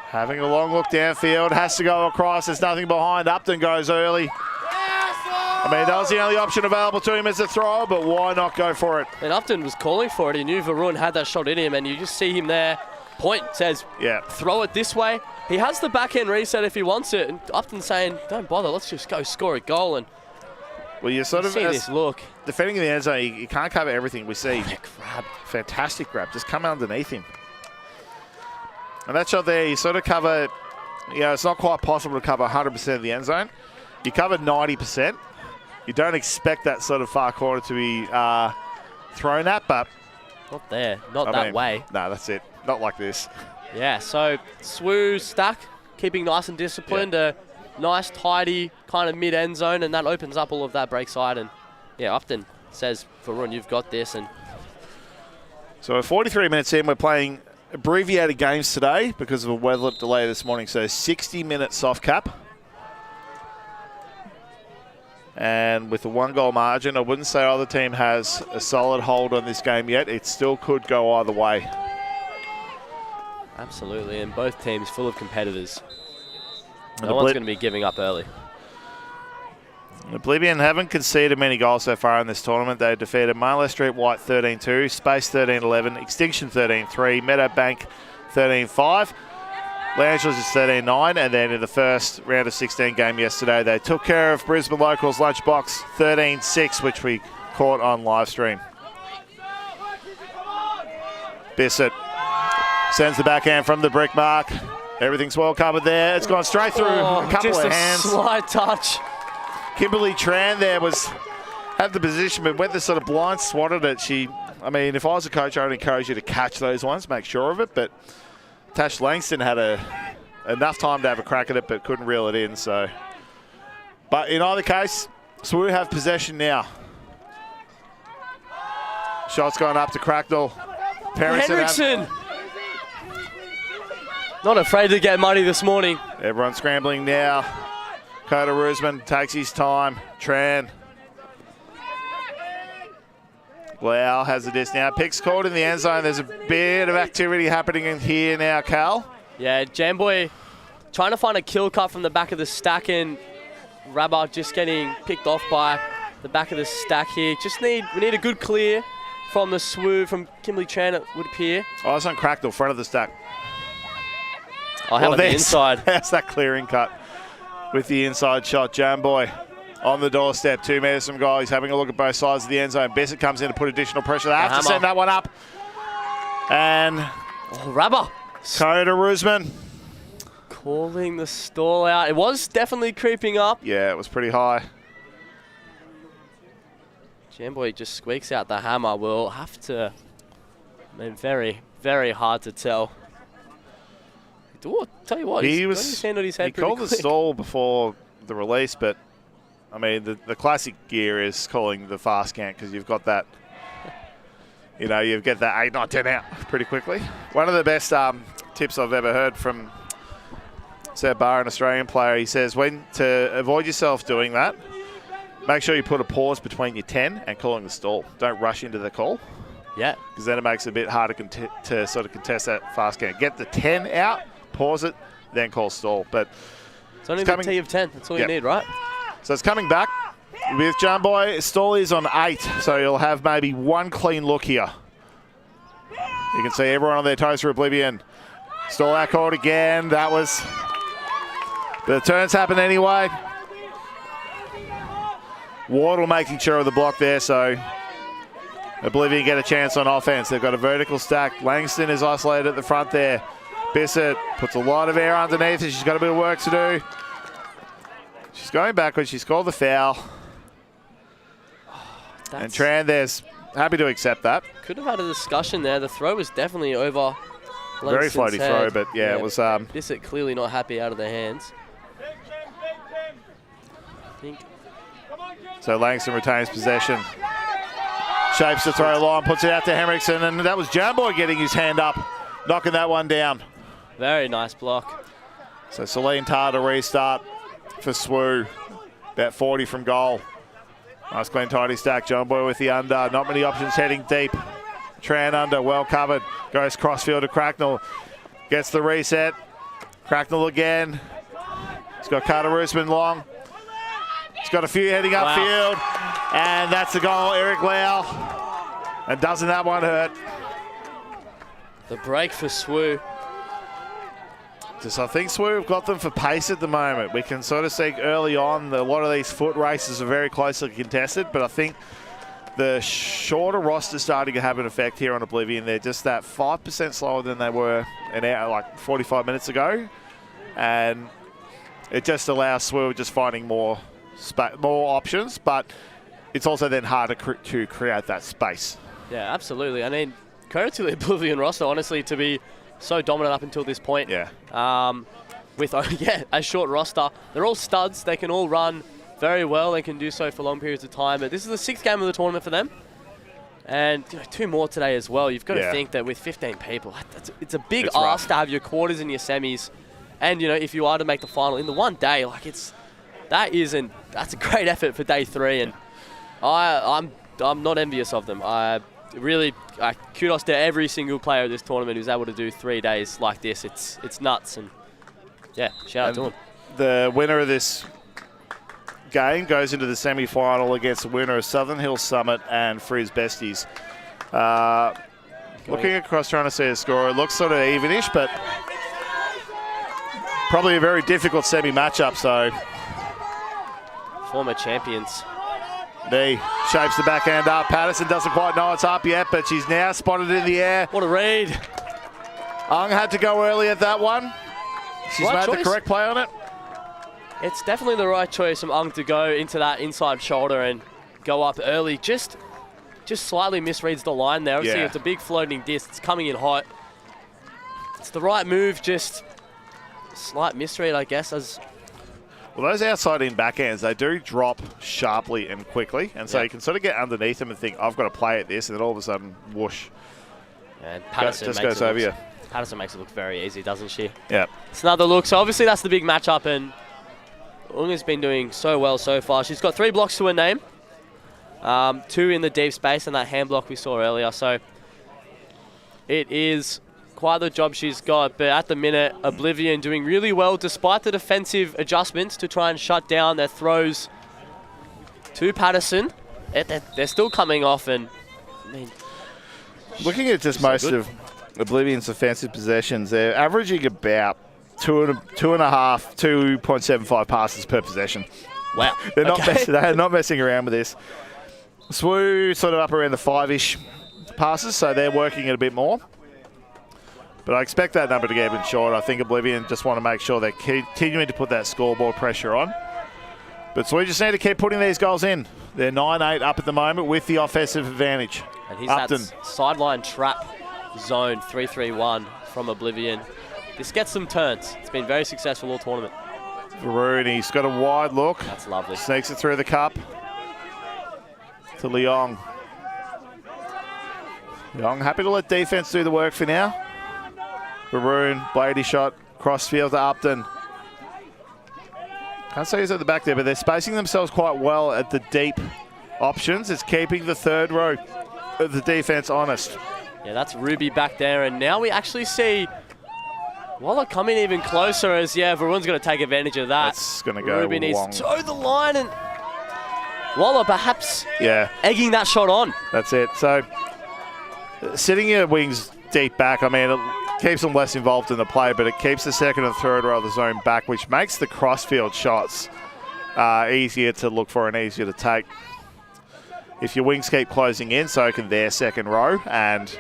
having a long look downfield, has to go across, there's nothing behind. Upton goes early. I mean, that was the only option available to him as a thrower, but why not go for it? And Upton was calling for it. He knew Jeroen had that shot in him, and you just see him there. Point says, throw it this way. He has the backhand reset if he wants it, and Upton's saying, don't bother, let's just go score a goal. And well, you sort of see this look. Defending in the end zone, you can't cover everything. We see fantastic grab, just come underneath him. And that shot there, you sort of cover, it's not quite possible to cover 100% of the end zone. You covered 90%. You don't expect that sort of far corner to be thrown at, but... Not there, not that way. No, that's it. Not like this. Yeah, so SWU stuck, keeping nice and disciplined. A nice, tidy kind of mid-end zone, and that opens up all of that break side. And Upton says, Jeroen, you've got this. And so 43 minutes in, we're playing abbreviated games today because of a weather delay this morning. So 60-minute soft cap. And with a 1-goal margin, I wouldn't say either team has a solid hold on this game yet. It still could go either way. Absolutely, and both teams full of competitors. No one's going to be giving up early. Oblivion haven't conceded many goals so far in this tournament. They defeated Mickael Street White 13-2, Space 13-11, Extinction 13-3, Meadowbank 13-5. Langeles is 13-9, and then in the first round of 16 game yesterday, they took care of Brisbane Locals Lunchbox 13-6, which we caught on live stream. Bissett sends the backhand from the brick mark. Everything's well covered there. It's gone straight through a couple of hands. Just a slight touch. Kimberly Tran there had the position, but went the sort of blind swatted it. I mean, if I was a coach, I would encourage you to catch those ones, make sure of it, but Tash Langston had enough time to have a crack at it, but couldn't reel it in. So, but in either case, SWU have possession now. Shot's gone up to Cracknell. Eriksson. Not afraid to get muddy this morning. Everyone's scrambling now. Coda Rusman takes his time. Tran. Lau has the disc now. Pick's caught in the end zone. There's a bit of activity happening in here now, Cal. Yeah, Jamboy trying to find a kill cut from the back of the stack, and Rabba just getting picked off by the back of the stack here. We need a good clear from the SWU, from Kimberly Tran, it would appear. Oh, it's on Cracknell, front of the stack. Oh, how about the inside? That's that clearing cut with the inside shot. Jamboy on the doorstep, 2 metres from goal. He's having a look at both sides of the end zone. Bissett comes in to put additional pressure. They have to send that one up. And Rabba. Coda Rusman calling the stall out. It was definitely creeping up. Yeah, it was pretty high. Jamboy just squeaks out the hammer. We'll have to, very, very hard to tell. Tell you what, he called the stall before the release, but I mean, the classic gear is calling the fast count, because you've got that, you get that 8, 9, 10 out pretty quickly. One of the best tips I've ever heard from Seb Barr, an Australian player, he says, to avoid yourself doing that, make sure you put a pause between your 10 and calling the stall. Don't rush into the call. Yeah. Because then it makes it a bit harder to sort of contest that fast count. Get the 10 out, pause it, then call stall. But it's only the T of 10. That's all you need, right? So it's coming back with Jamboy. Stall is on 8, so you'll have maybe one clean look here. You can see everyone on their toes for Oblivion. Stall out court again. But the turns happen anyway. Wardle making sure of the block there, so Oblivion get a chance on offense. They've got a vertical stack. Langston is isolated at the front there. Bissett puts a lot of air underneath her. She's got a bit of work to do. She's going backwards. She's called the foul. And Tran there's happy to accept that. Could have had a discussion there. The throw was definitely over. Very floaty throw, but yeah, it was. Bissett clearly not happy out of their hands. So Langston retains possession. Shapes the throw line, puts it out to Eriksson, and that was Jamboy getting his hand up, knocking that one down. Very nice block. So Celine Tarr to restart for SWU. About 40 from goal. Nice clean tidy stack. Jamboy with the under. Not many options heading deep. Tran under, well covered. Goes crossfield to Cracknell. Gets the reset. Cracknell again. He's got Carter Rusman long. He's got a few heading upfield. And that's the goal, Eric Lau. And doesn't that one hurt? The break for SWU. I think SWU have got them for pace at the moment. We can sort of see early on that a lot of these foot races are very closely contested, but I think the shorter roster starting to have an effect here on Oblivion. They're just that 5% slower than they were an hour, like 45 minutes ago, and it just allows SWU just finding more options, but it's also then harder to create that space. Yeah, absolutely. I mean, credit to the Oblivion roster, honestly, to be so dominant up until this point. Yeah. With a short roster. They're all studs. They can all run very well. They can do so for long periods of time. But this is the 6th game of the tournament for them. And 2 more today as well. You've got to think that with 15 people, it's a big ask to have your quarters and your semis. And, if you are to make the final in the one day, that's a great effort for day 3. And I'm not envious of them. really, kudos to every single player of this tournament who's able to do 3 days like this. It's nuts, and yeah, shout out to him. The winner of this game goes into the semi-final against the winner of Southern Hills Summit and Frizz Besties. Looking across, trying to see a score, it looks sort of evenish, but probably a very difficult semi-matchup, so. Former champions. Knee shapes the backhand up. Patterson doesn't quite know it's up yet, but she's now spotted in the air. What a read. Ung had to go early at that one. She's Right made choice. the correct play on it. It's definitely the right choice from Ung to go into that inside shoulder and go up early. Just slightly misreads the line there. Obviously, Yeah. it's a big floating disc. It's coming in hot. It's the right move, just slight misread, I guess. Well, those outside in backhands, they do drop sharply and quickly, and so Yep. you can sort of get underneath them and think, I've got to play at this, and then all of a sudden, whoosh, And Patterson just makes goes it over you. Patterson makes it look very easy, doesn't she? Yeah. It's another look. So obviously that's the big matchup, and Ung has been doing so well so far. She's got 3 blocks to her name, 2 in the deep space, and that hand block we saw earlier. So it is quite the job she's got, but at the minute, Oblivion doing really well despite the defensive adjustments to try and shut down their throws to Patterson. They're still coming off, and I mean, Looking at just So most good. of Oblivion's offensive possessions, they're averaging about 2.75 passes per possession. wow. They're Okay. they're not messing around with this. SWU sort of up around the 5-ish passes, so they're working it a bit more. But I expect that number to get a bit short. I think Oblivion just want to make sure they're continuing to put that scoreboard pressure on. But SWU just need to keep putting these goals in. They're 9-8 up at the moment with the offensive advantage. And he's Upton. that sideline trap zone 3-3-1 from Oblivion. This gets some turns. It's been very successful all tournament. Varun, he's got a wide look. That's lovely. Sneaks it through the cup to Leong. Leong happy to let defense do the work for now. Varun, bladey shot, crossfield to Upton. Can't say who's at the back there, but they're spacing themselves quite well at the deep options. It's keeping the third row of the defense honest. Yeah, that's Ruby back there, and now we actually see Waller coming even closer as, Varun's going to take advantage of that. That's going to go Ruby needs long. to toe the line, and Waller perhaps Yeah, egging that shot on. that's it. So, sitting your wings deep back, I mean, it keeps them less involved in the play, but it keeps the second and third row of the zone back, which makes the crossfield shots easier to look for and easier to take. If your wings keep closing in, so can their second row, and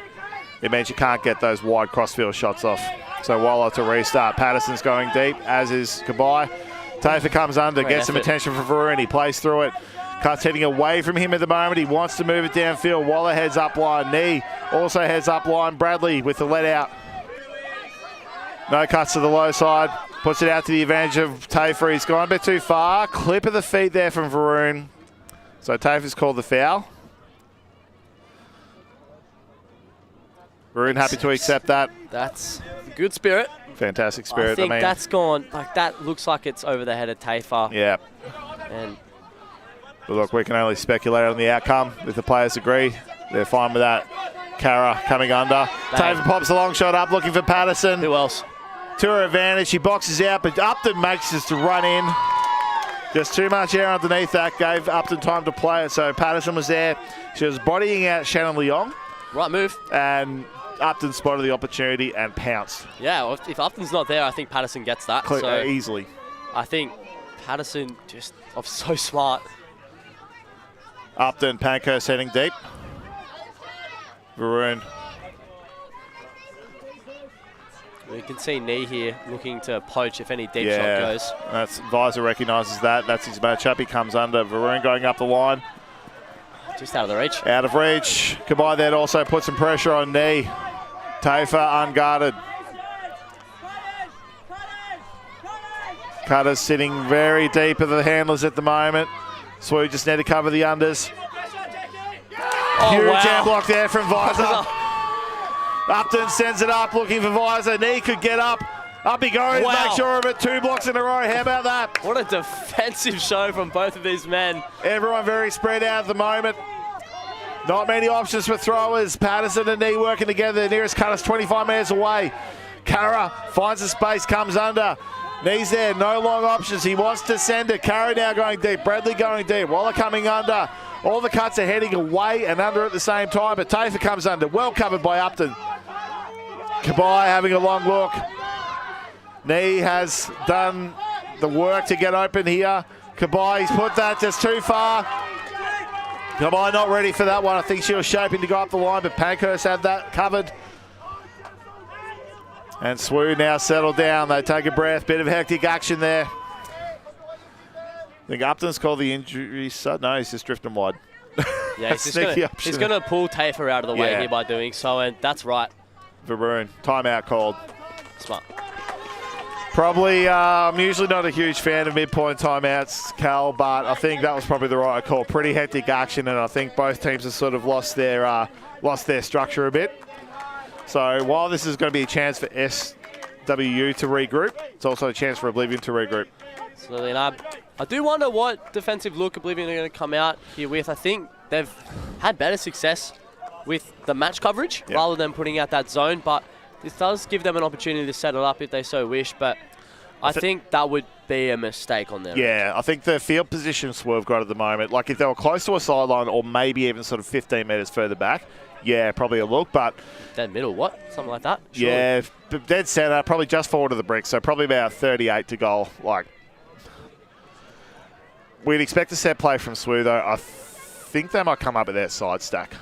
it means you can't get those wide crossfield shots off. So Waller to restart. Patterson's going deep, as is Kabay. Tafer comes under, Great gets some effort. attention from Varun. He plays through it. Cut's heading away from him at the moment. He wants to move it downfield. Waller heads up line. Knee also heads up line. Bradley with the let out. No cuts to the low side. Puts it out to the advantage of Tafer. He's gone a bit too far. Clip of the feet there from Varun. So Tafer's called the foul. Varun happy to accept that. That's good spirit. Fantastic spirit. I think that's gone, that looks like it's over the head of Tafer. Yeah. And But look, we can only speculate on the outcome. If the players agree, they're fine with that. Kara coming under. Bang. Tafer pops a long shot up, looking for Patterson. who else? To her advantage, she boxes out, but Upton makes us to run in. Just too much air underneath that, gave Upton time to play it, so Patterson was there. She was bodying out Shannon Leong, Right move. and Upton spotted the opportunity and pounced Yeah, well, if Upton's not there, I think Patterson gets that. So easily. I think Patterson just so smart. Upton, Pankhurst heading deep. Varun. We can see Knee here looking to poach if any deep shot Yeah, goes. that's Visor recognises that. That's his matchup. He comes under. Varun going up the line. Just out of the reach. Out of reach. Kabay there to also put some pressure on Knee. Tafer unguarded. Cutter's sitting very deep of the handlers at the moment. SWU just need to cover the unders. Oh, Huge wow. jam block there from Visor. Upton sends it up looking for Visor. Knee could get up. Up he goes. Wow. Make sure of it. 2 blocks in a row. How about that? What a defensive show from both of these men. Everyone very spread out at the moment. Not many options for throwers. Patterson and Knee working together. The nearest cutter's 25 metres away. Kara finds the space, comes under. Knee's there, no long options. He wants to send it. Kara now going deep. Bradley going deep. Waller coming under. All the cuts are heading away and under at the same time, but Tafer comes under. Well covered by Upton. Kabai having a long look. Knee has done the work to get open here. Kabai, he's put that just too far. Kabai not ready for that one. I think she was shaping to go up the line, but Pankhurst had that covered. And SWU now settled down. They take a breath. Bit of hectic action there. I think Upton's called the injury. No, he's just drifting wide. Yeah, he's going to pull Tafer out of the way here by doing so, and that's right. Varun, timeout called. Smart. Probably, I'm usually not a huge fan of midpoint timeouts, Cal, but I think that was probably the right call. Pretty hectic action, and I think both teams have sort of lost their structure a bit. So while this is going to be a chance for SWU to regroup, it's also a chance for Oblivion to regroup. Absolutely, and I do wonder what defensive look Oblivion are going to come out here with. I think they've had better success with the match coverage rather than putting out that zone, but this does give them an opportunity to set it up if they so wish, but I think that would be a mistake on their end. I think the field position SWU got at the moment, like if they were close to a sideline or maybe even sort of 15 metres further back, probably a look, but... Dead middle, what? Something like that? Surely. Yeah, dead centre, probably just forward of the brick, so probably about 38 to goal. Like, we'd expect a set play from SWU, though. I think they might come up with that side stack.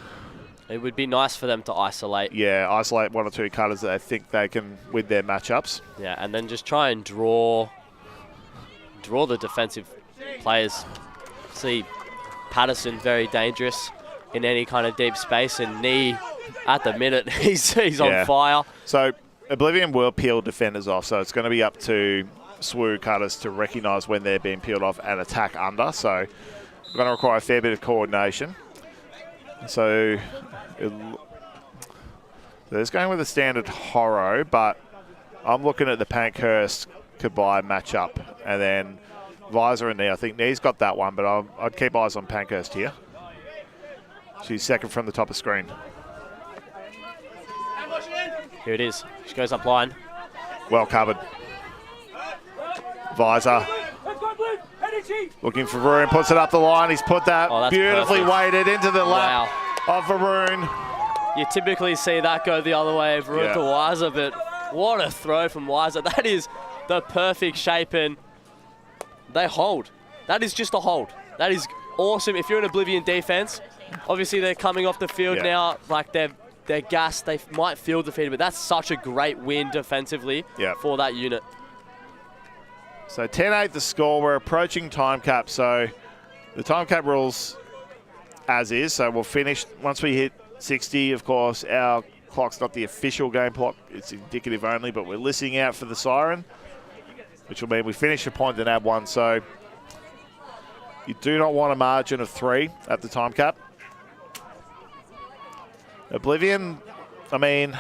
It would be nice for them to isolate. Yeah, isolate one or two cutters that they think they can win their matchups. Yeah, and then just try and draw the defensive players. See Patterson very dangerous in any kind of deep space, and Knee at the minute he's on fire. So Oblivion will peel defenders off, so it's going to be up to SWU cutters to recognise when they're being peeled off and attack under. So we're going to require a fair bit of coordination. So it's going with a standard Horror, but I'm looking at the Pankhurst-Kabai matchup, and then Visor and Knee. I think Knee's got that one, but I'd keep eyes on Pankhurst here. She's second from the top of screen. Here it is. She goes up line. Well covered. Visor. Looking for Varun, puts it up the line. He's put that beautifully weighted into the lap of Varun. You typically see that go the other way, Varun to Wisser, but what a throw from Wisser. That is the perfect shape, and they hold. That is just a hold. That is awesome. If you're an Oblivion defense, obviously they're coming off the field now, like they're gassed. They might feel defeated, but that's such a great win defensively for that unit. So 10-8 the score. We're approaching time cap. So the time cap rules as is. So we'll finish once we hit 60. Of course, our clock's not the official game clock. It's indicative only, but we're listening out for the siren, which will mean we finish a point and add one. So you do not want a margin of 3 at the time cap. Oblivion, I mean,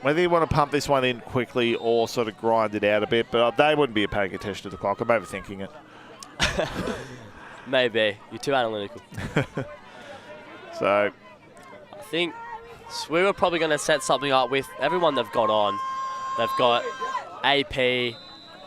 whether you want to pump this one in quickly or sort of grind it out a bit, but they wouldn't be paying attention to the clock. I'm overthinking it. Maybe. You're too analytical. So I think SWU are probably going to set something up with everyone they've got on. They've got AP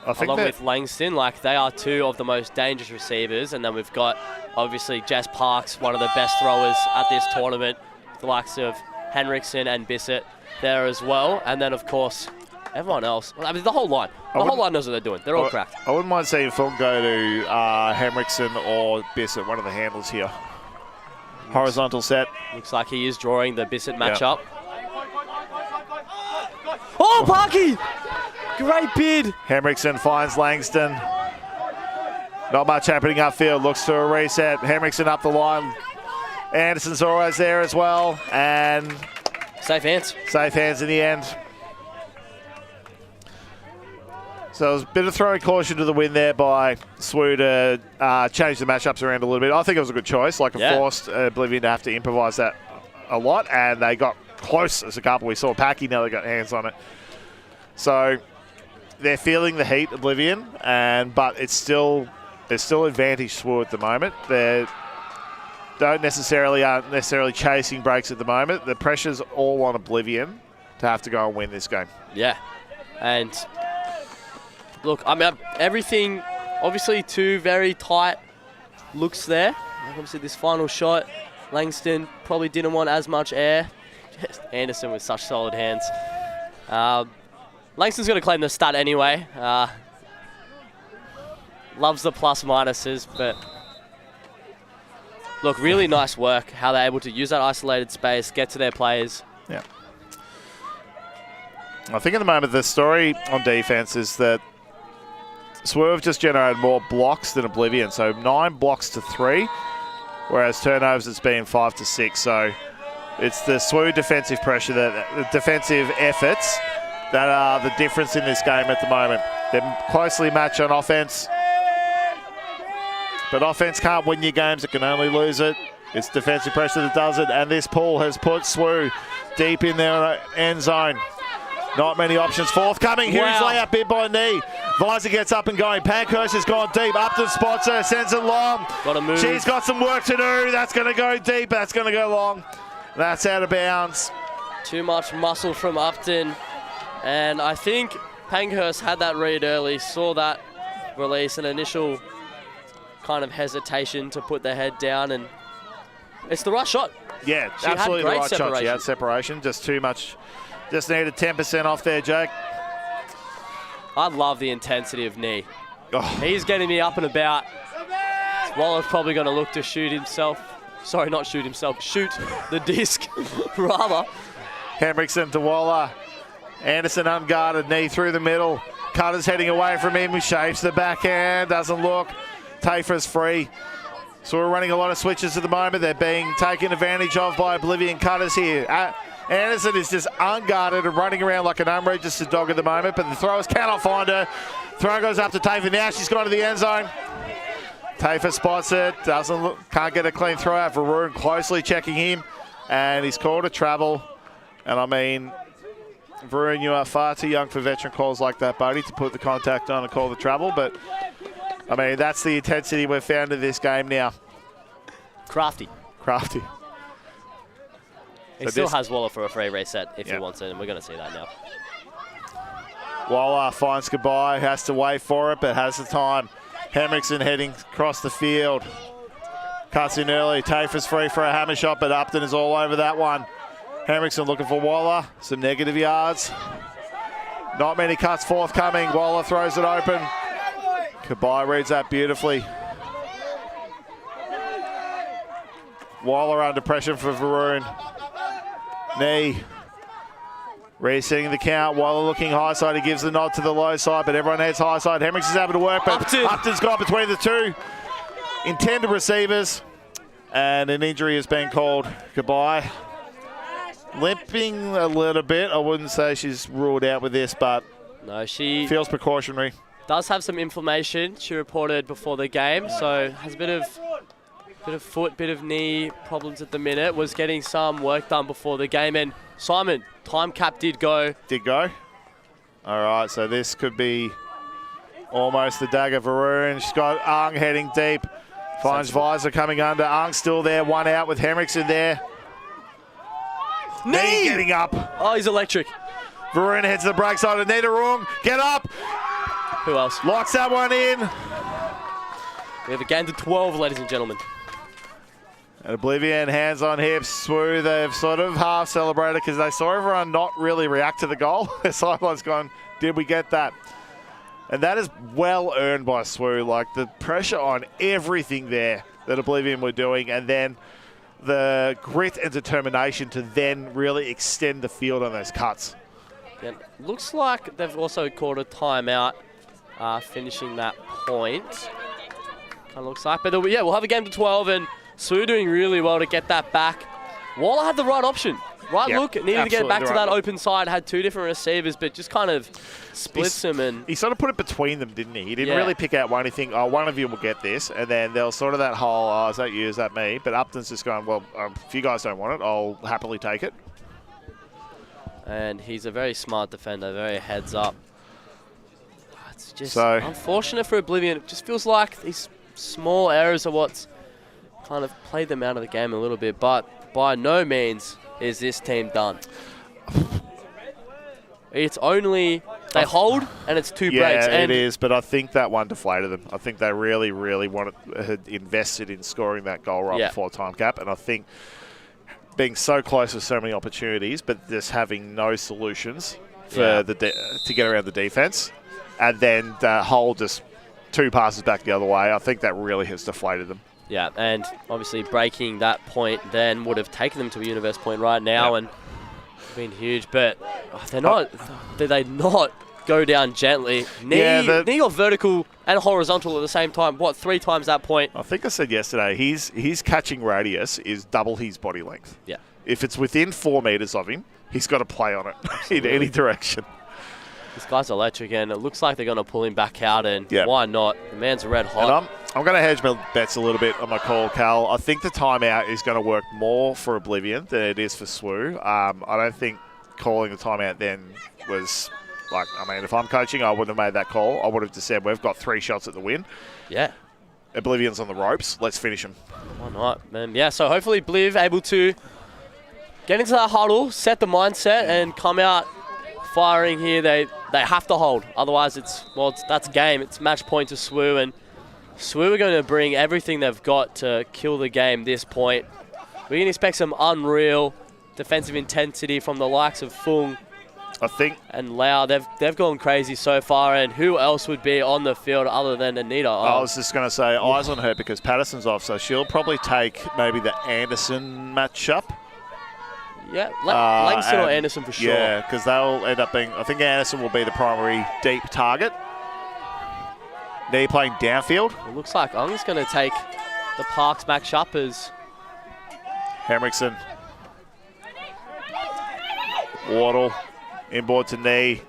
along with Langston. Like, they are two of the most dangerous receivers. And then we've got, obviously, Jess Parks, one of the best throwers at this tournament. The likes of Henriksson and Bissett there as well. And then, of course, everyone else. I mean, the whole line. The whole line knows what they're doing. They're all cracked. I wouldn't mind seeing Fulton go to Henriksson or Bissett, one of the handlers here. Horizontal set. Looks like he is drawing the Bissett matchup. Oh, Parky! Great bid. Henriksson finds Langston. Not much happening upfield. Looks to a reset. Henriksson up the line. Anderson's always there as well. And safe hands. Safe hands in the end. So it was a bit of throwing caution to the wind there by SWU to change the matchups around a little bit. I think it was a good choice. Like, it forced Oblivion to have to improvise that a lot, and they got close as a couple. We saw Packy, now they got hands on it. So they're feeling the heat, Oblivion, but it's still advantage SWU at the moment. aren't necessarily chasing breaks at the moment. The pressure's all on Oblivion to have to go and win this game. Yeah. And look, I mean, everything, obviously two very tight looks there. Obviously this final shot, Langston probably didn't want as much air. Anderson with such solid hands. Langston's going to claim the stud anyway. Loves the plus minuses, but look, really nice work how they're able to use that isolated space, get to their players. Yeah. I think at the moment the story on defense is that SWU have just generated more blocks than Oblivion, so 9 blocks to 3, whereas turnovers it's been 5 to 6. So it's the SWU defensive pressure, the defensive efforts that are the difference in this game at the moment. They're closely matched on offense, but offense can't win your games, it can only lose it. It's defensive pressure that does it, and this pool has put SWU deep in their end zone. Not many options forthcoming. Here's layup bid by Knee. Wisser gets up and going. Pankhurst has gone deep. Upton spots her, sends it long. Got to move. She's got some work to do. That's going to go deep. That's going to go long. That's out of bounds. Too much muscle from Upton. And I think Pankhurst had that read early, saw that release, an initial kind of hesitation to put their head down, and it's the right shot. Yeah, she absolutely the had right great shot. She had separation. Just too much. Just needed 10% off there, Jake. I love the intensity of Knee. Oh. He's getting me up and about. Waller's probably going to look to shoot himself. Sorry, not shoot himself. Shoot the disc, rather. Henriksen to Waller. Anderson unguarded. Knee through the middle. Cutter's heading away from him. He shapes the backhand. Doesn't look. Tafer's free. So we're running a lot of switches at the moment. They're being taken advantage of by Oblivion Cutters here. Anderson is just unguarded and running around like an unregistered dog at the moment, but the throwers cannot find her. Throw goes up to Tafer. Now she's gone to the end zone. Tafer spots it. Doesn't look, can't get a clean throw out. Jeroen closely checking him, and he's called a travel. And I mean, Jeroen, you are far too young for veteran calls like that, buddy, to put the contact on and call the travel. But I mean, that's the intensity we've found in this game now. Crafty. He still has Waller for a free reset if he wants it, and we're going to see that now. Waller finds goodbye, has to wait for it, but has the time. Henriksen heading across the field. Cuts in early. Tafer's free for a hammer shot, but Upton is all over that one. Henriksen looking for Waller. Some negative yards. Not many cuts forthcoming. Waller throws it open. Kabai reads that beautifully. Waller under pressure for Jeroen. Knee. Resetting the count. Waller looking high side. He gives the nod to the low side, but everyone heads high side. Henriksen's able to work, but Upton's got between the two intended receivers. And an injury has been called. Goodbye. Limping a little bit. I wouldn't say she's ruled out with this, but no, she feels precautionary. Does have some inflammation. She reported before the game, so has a bit of foot, bit of knee problems at the minute. Was getting some work done before the game. And Simon, time cap did go. Did go. All right, so this could be almost the dagger for Jeroen. She's got Ang heading deep. Finds Wisser coming under. Ang still there, one out with Henriksen there. Knee getting up. Oh, he's electric. Jeroen heads to the break side of Niederung. Get up. Who else? Locks that one in. We have a game to 12, ladies and gentlemen. And Oblivion, hands on hips. SWU, they've sort of half celebrated because they saw everyone not really react to the goal. Their sideline's gone, did we get that? And that is well earned by SWU. Like the pressure on everything there that Oblivion were doing, and then the grit and determination to then really extend the field on those cuts. Yeah, looks like they've also called a timeout, finishing that point. Kind of looks like, but yeah, we'll have a game to 12, and SWU doing really well to get that back. Waller had the right option. Right look, needed to get back to that open side, had two different receivers, but just kind of splits them. And he sort of put it between them, didn't he? He didn't really pick out one. He think, oh, one of you will get this, and then they'll sort of that whole, oh, is that you, is that me? But Upton's just going, well, if you guys don't want it, I'll happily take it. And he's a very smart defender, very heads up. It's just unfortunate for Oblivion. It just feels like these small errors are what's kind of played them out of the game a little bit, but by no means is this team done. It's only, they hold, and it's 2 breaks. Yeah, it is, but I think that one deflated them. I think they really, really had invested in scoring that goal right before time cap, and I think being so close with so many opportunities, but just having no solutions for to get around the defence, and then the whole just 2 passes back the other way, I think that really has deflated them. Yeah, and obviously breaking that point then would have taken them to a universe point right now and been huge, but they're not. Did they not go down gently? Knee or vertical and horizontal at the same time. What, 3 times that point? I think I said yesterday, his catching radius is double his body length. Yeah. If it's within 4 metres of him, he's got to play on it in any direction. This guy's electric, and it looks like they're going to pull him back out, and why not? The man's red hot. And I'm going to hedge my bets a little bit on my call, Cal. I think the timeout is going to work more for Oblivion than it is for SWU. I don't think calling the timeout then was, like, I mean, if I'm coaching, I wouldn't have made that call. I would have just said, we've got 3 shots at the win. Yeah. Oblivion's on the ropes. Let's finish him. Why not, man? Yeah, so hopefully Bliv able to get into that huddle, set the mindset, and come out firing here. They have to hold, otherwise that's game. It's match point to SWU, and SWU are going to bring everything they've got to kill the game this point. We can expect some unreal defensive intensity from the likes of Fung, I think, and Lau. They've gone crazy so far, and who else would be on the field other than Anita? I was just going to say eyes on her because Patterson's off, so she'll probably take maybe the Anderson matchup. Yeah, Langston or Anderson for sure. Yeah, because they'll end up being, I think Anderson will be the primary deep target. Knee playing downfield. It looks like Ung's going to take the Parks matchup as Eriksson. Wardle, inboard to knee.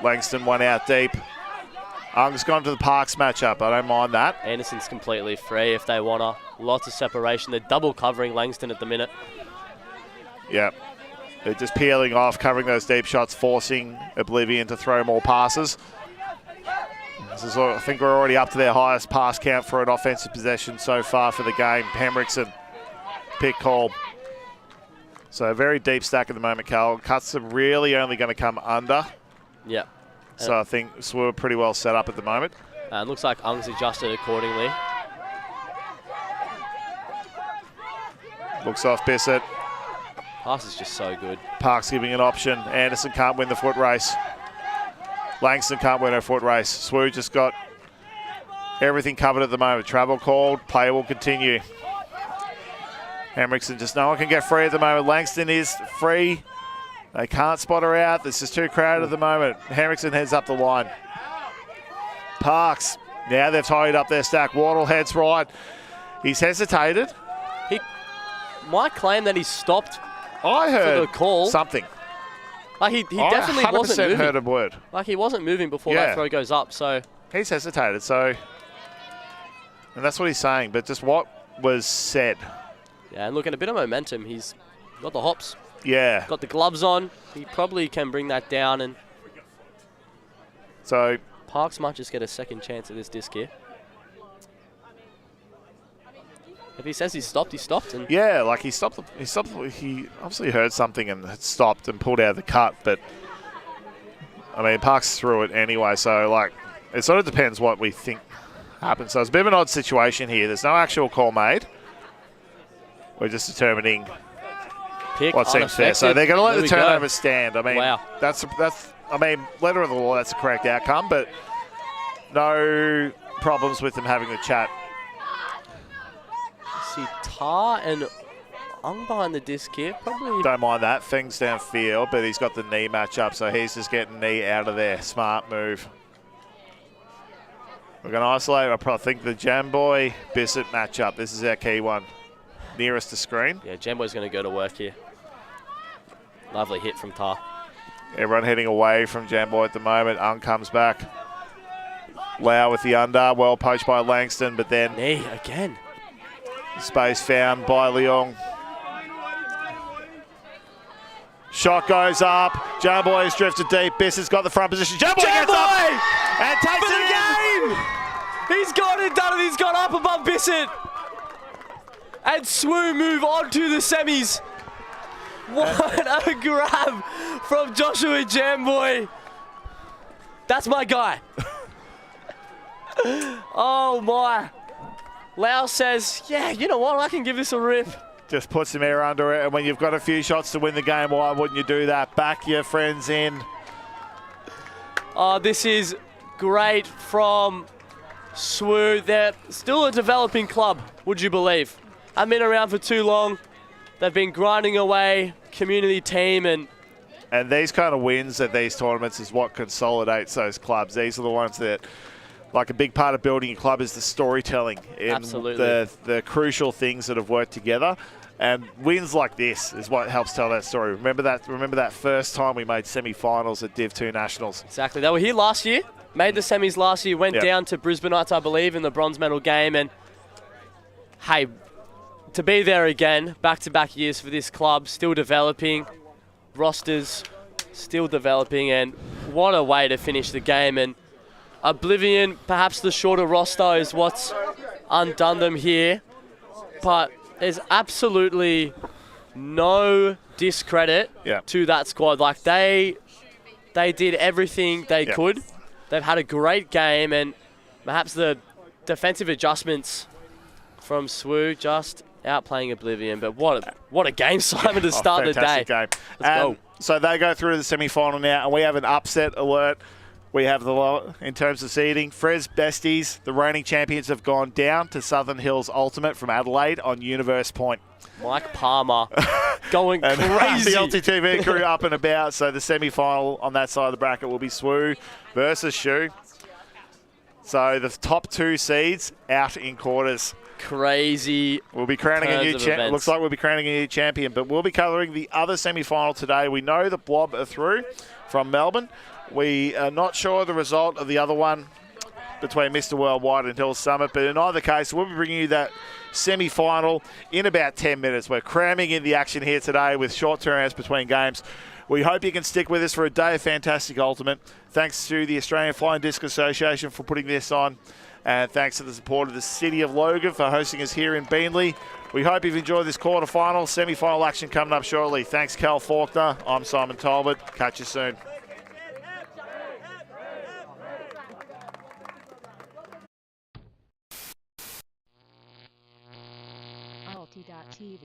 Langston one out deep. Ung's gone to the Parks matchup. I don't mind that. Anderson's completely free if they want to. Lots of separation. They're double covering Langston at the minute. Yeah, they're just peeling off, covering those deep shots, forcing Oblivion to throw more passes. I think we're already up to their highest pass count for an offensive possession so far for the game. Eriksson, pick call. So a very deep stack at the moment, Cal. Cuts are really only going to come under. Yeah. So I think SWU are pretty well set up at the moment. And looks like Ung's adjusted accordingly. Looks off Bissett. Pass is just so good. Parks giving an option. Anderson can't win the foot race. Langston can't win her foot race. SWU just got everything covered at the moment. Travel called. Play will continue. Eriksson just no one can get free at the moment. Langston is free. They can't spot her out. This is too crowded at the moment. Eriksson heads up the line. Parks. Now they've tied up their stack. Wardle heads right. He's hesitated. He might claim that he stopped. I heard for the call. Something. Like he definitely wasn't moving. Heard a word. Like he wasn't moving before that throw goes up. So he's hesitated. So, and that's what he's saying. But just what was said. Yeah, and look at a bit of momentum. He's got the hops. Yeah. Got the gloves on. He probably can bring that down. And so Parks might just get a second chance at this disc here. If he says he stopped, he stopped. And yeah, like he stopped. He obviously heard something and had stopped and pulled out of the cut. But I mean, Parks threw it anyway. So like, it sort of depends what we think happened. So it's a bit of an odd situation here. There's no actual call made. We're just determining what seems fair. So they're going to let the turnover stand. I mean, that's. I mean, letter of the law. That's the correct outcome. But no problems with them having a chat. See Tar and Ung behind the disc here. Probably don't mind that. Things downfield, but he's got the knee match up, so he's just getting knee out of there. Smart move. We're going to isolate, I think, the Jamboy Bissett matchup. This is our key one. Nearest the screen. Yeah, Jamboy's going to go to work here. Lovely hit from Tar. Everyone heading away from Jamboy at the moment. Ung comes back. Lau with the under. Well poached by Langston, but then knee again. Space found by Leong. Shot goes up. Jamboy has drifted deep. Bissett's got the front position. Jamboy gets up and takes it again. He's got it done, and he's got up above Bissett. And SWU move on to the semis. What a grab from Joshua Jamboy. That's my guy. Oh my. Lau says, yeah, you know what? I can give this a rip. Just put some air under it, and when you've got a few shots to win the game, why wouldn't you do that? Back your friends in. Oh, this is great from SWU. They're still a developing club, would you believe? Haven't been around for too long. They've been grinding away, community team, and these kind of wins at these tournaments is what consolidates those clubs. These are the ones that, like, a big part of building a club is the storytelling and the crucial things that have worked together. And wins like this is what helps tell that story. Remember that first time we made semi-finals at Div 2 Nationals. Exactly. They were here last year, made the semis last year, went down to Brisbaneites, I believe, in the bronze medal game. And, hey, to be there again, back-to-back years for this club, still developing, rosters still developing, and what a way to finish the game. And Oblivion, perhaps the shorter roster is what's undone them here, but there's absolutely no discredit to that squad. Like, they did everything they could. They've had a great game, and perhaps the defensive adjustments from SWU just outplaying Oblivion. But what a game, Simon, to start the day. Game. Let's go. So they go through the semi-final now, and we have an upset alert. We have in terms of seeding, Frez Besties, the reigning champions, have gone down to Southern Hills Ultimate from Adelaide on Universe Point. Mike Palmer going crazy. The LTTV crew up and about. So the semi-final on that side of the bracket will be SWU versus SHU. So the top two seeds out in quarters. Crazy. We'll be crowning a new champion. Looks like we'll be crowning a new champion, but we'll be covering the other semi-final today. We know the Blob are through from Melbourne. We are not sure the result of the other one between Mr. Worldwide and Hill Summit, but in either case, we'll be bringing you that semi-final in about 10 minutes. We're cramming in the action here today with short turnarounds between games. We hope you can stick with us for a day of fantastic Ultimate. Thanks to the Australian Flying Disc Association for putting this on, and thanks to the support of the City of Logan for hosting us here in Beenleigh. We hope you've enjoyed this quarter-final, semi-final action coming up shortly. Thanks, Cal Faulkner. I'm Simon Talbot. Catch you soon. TV.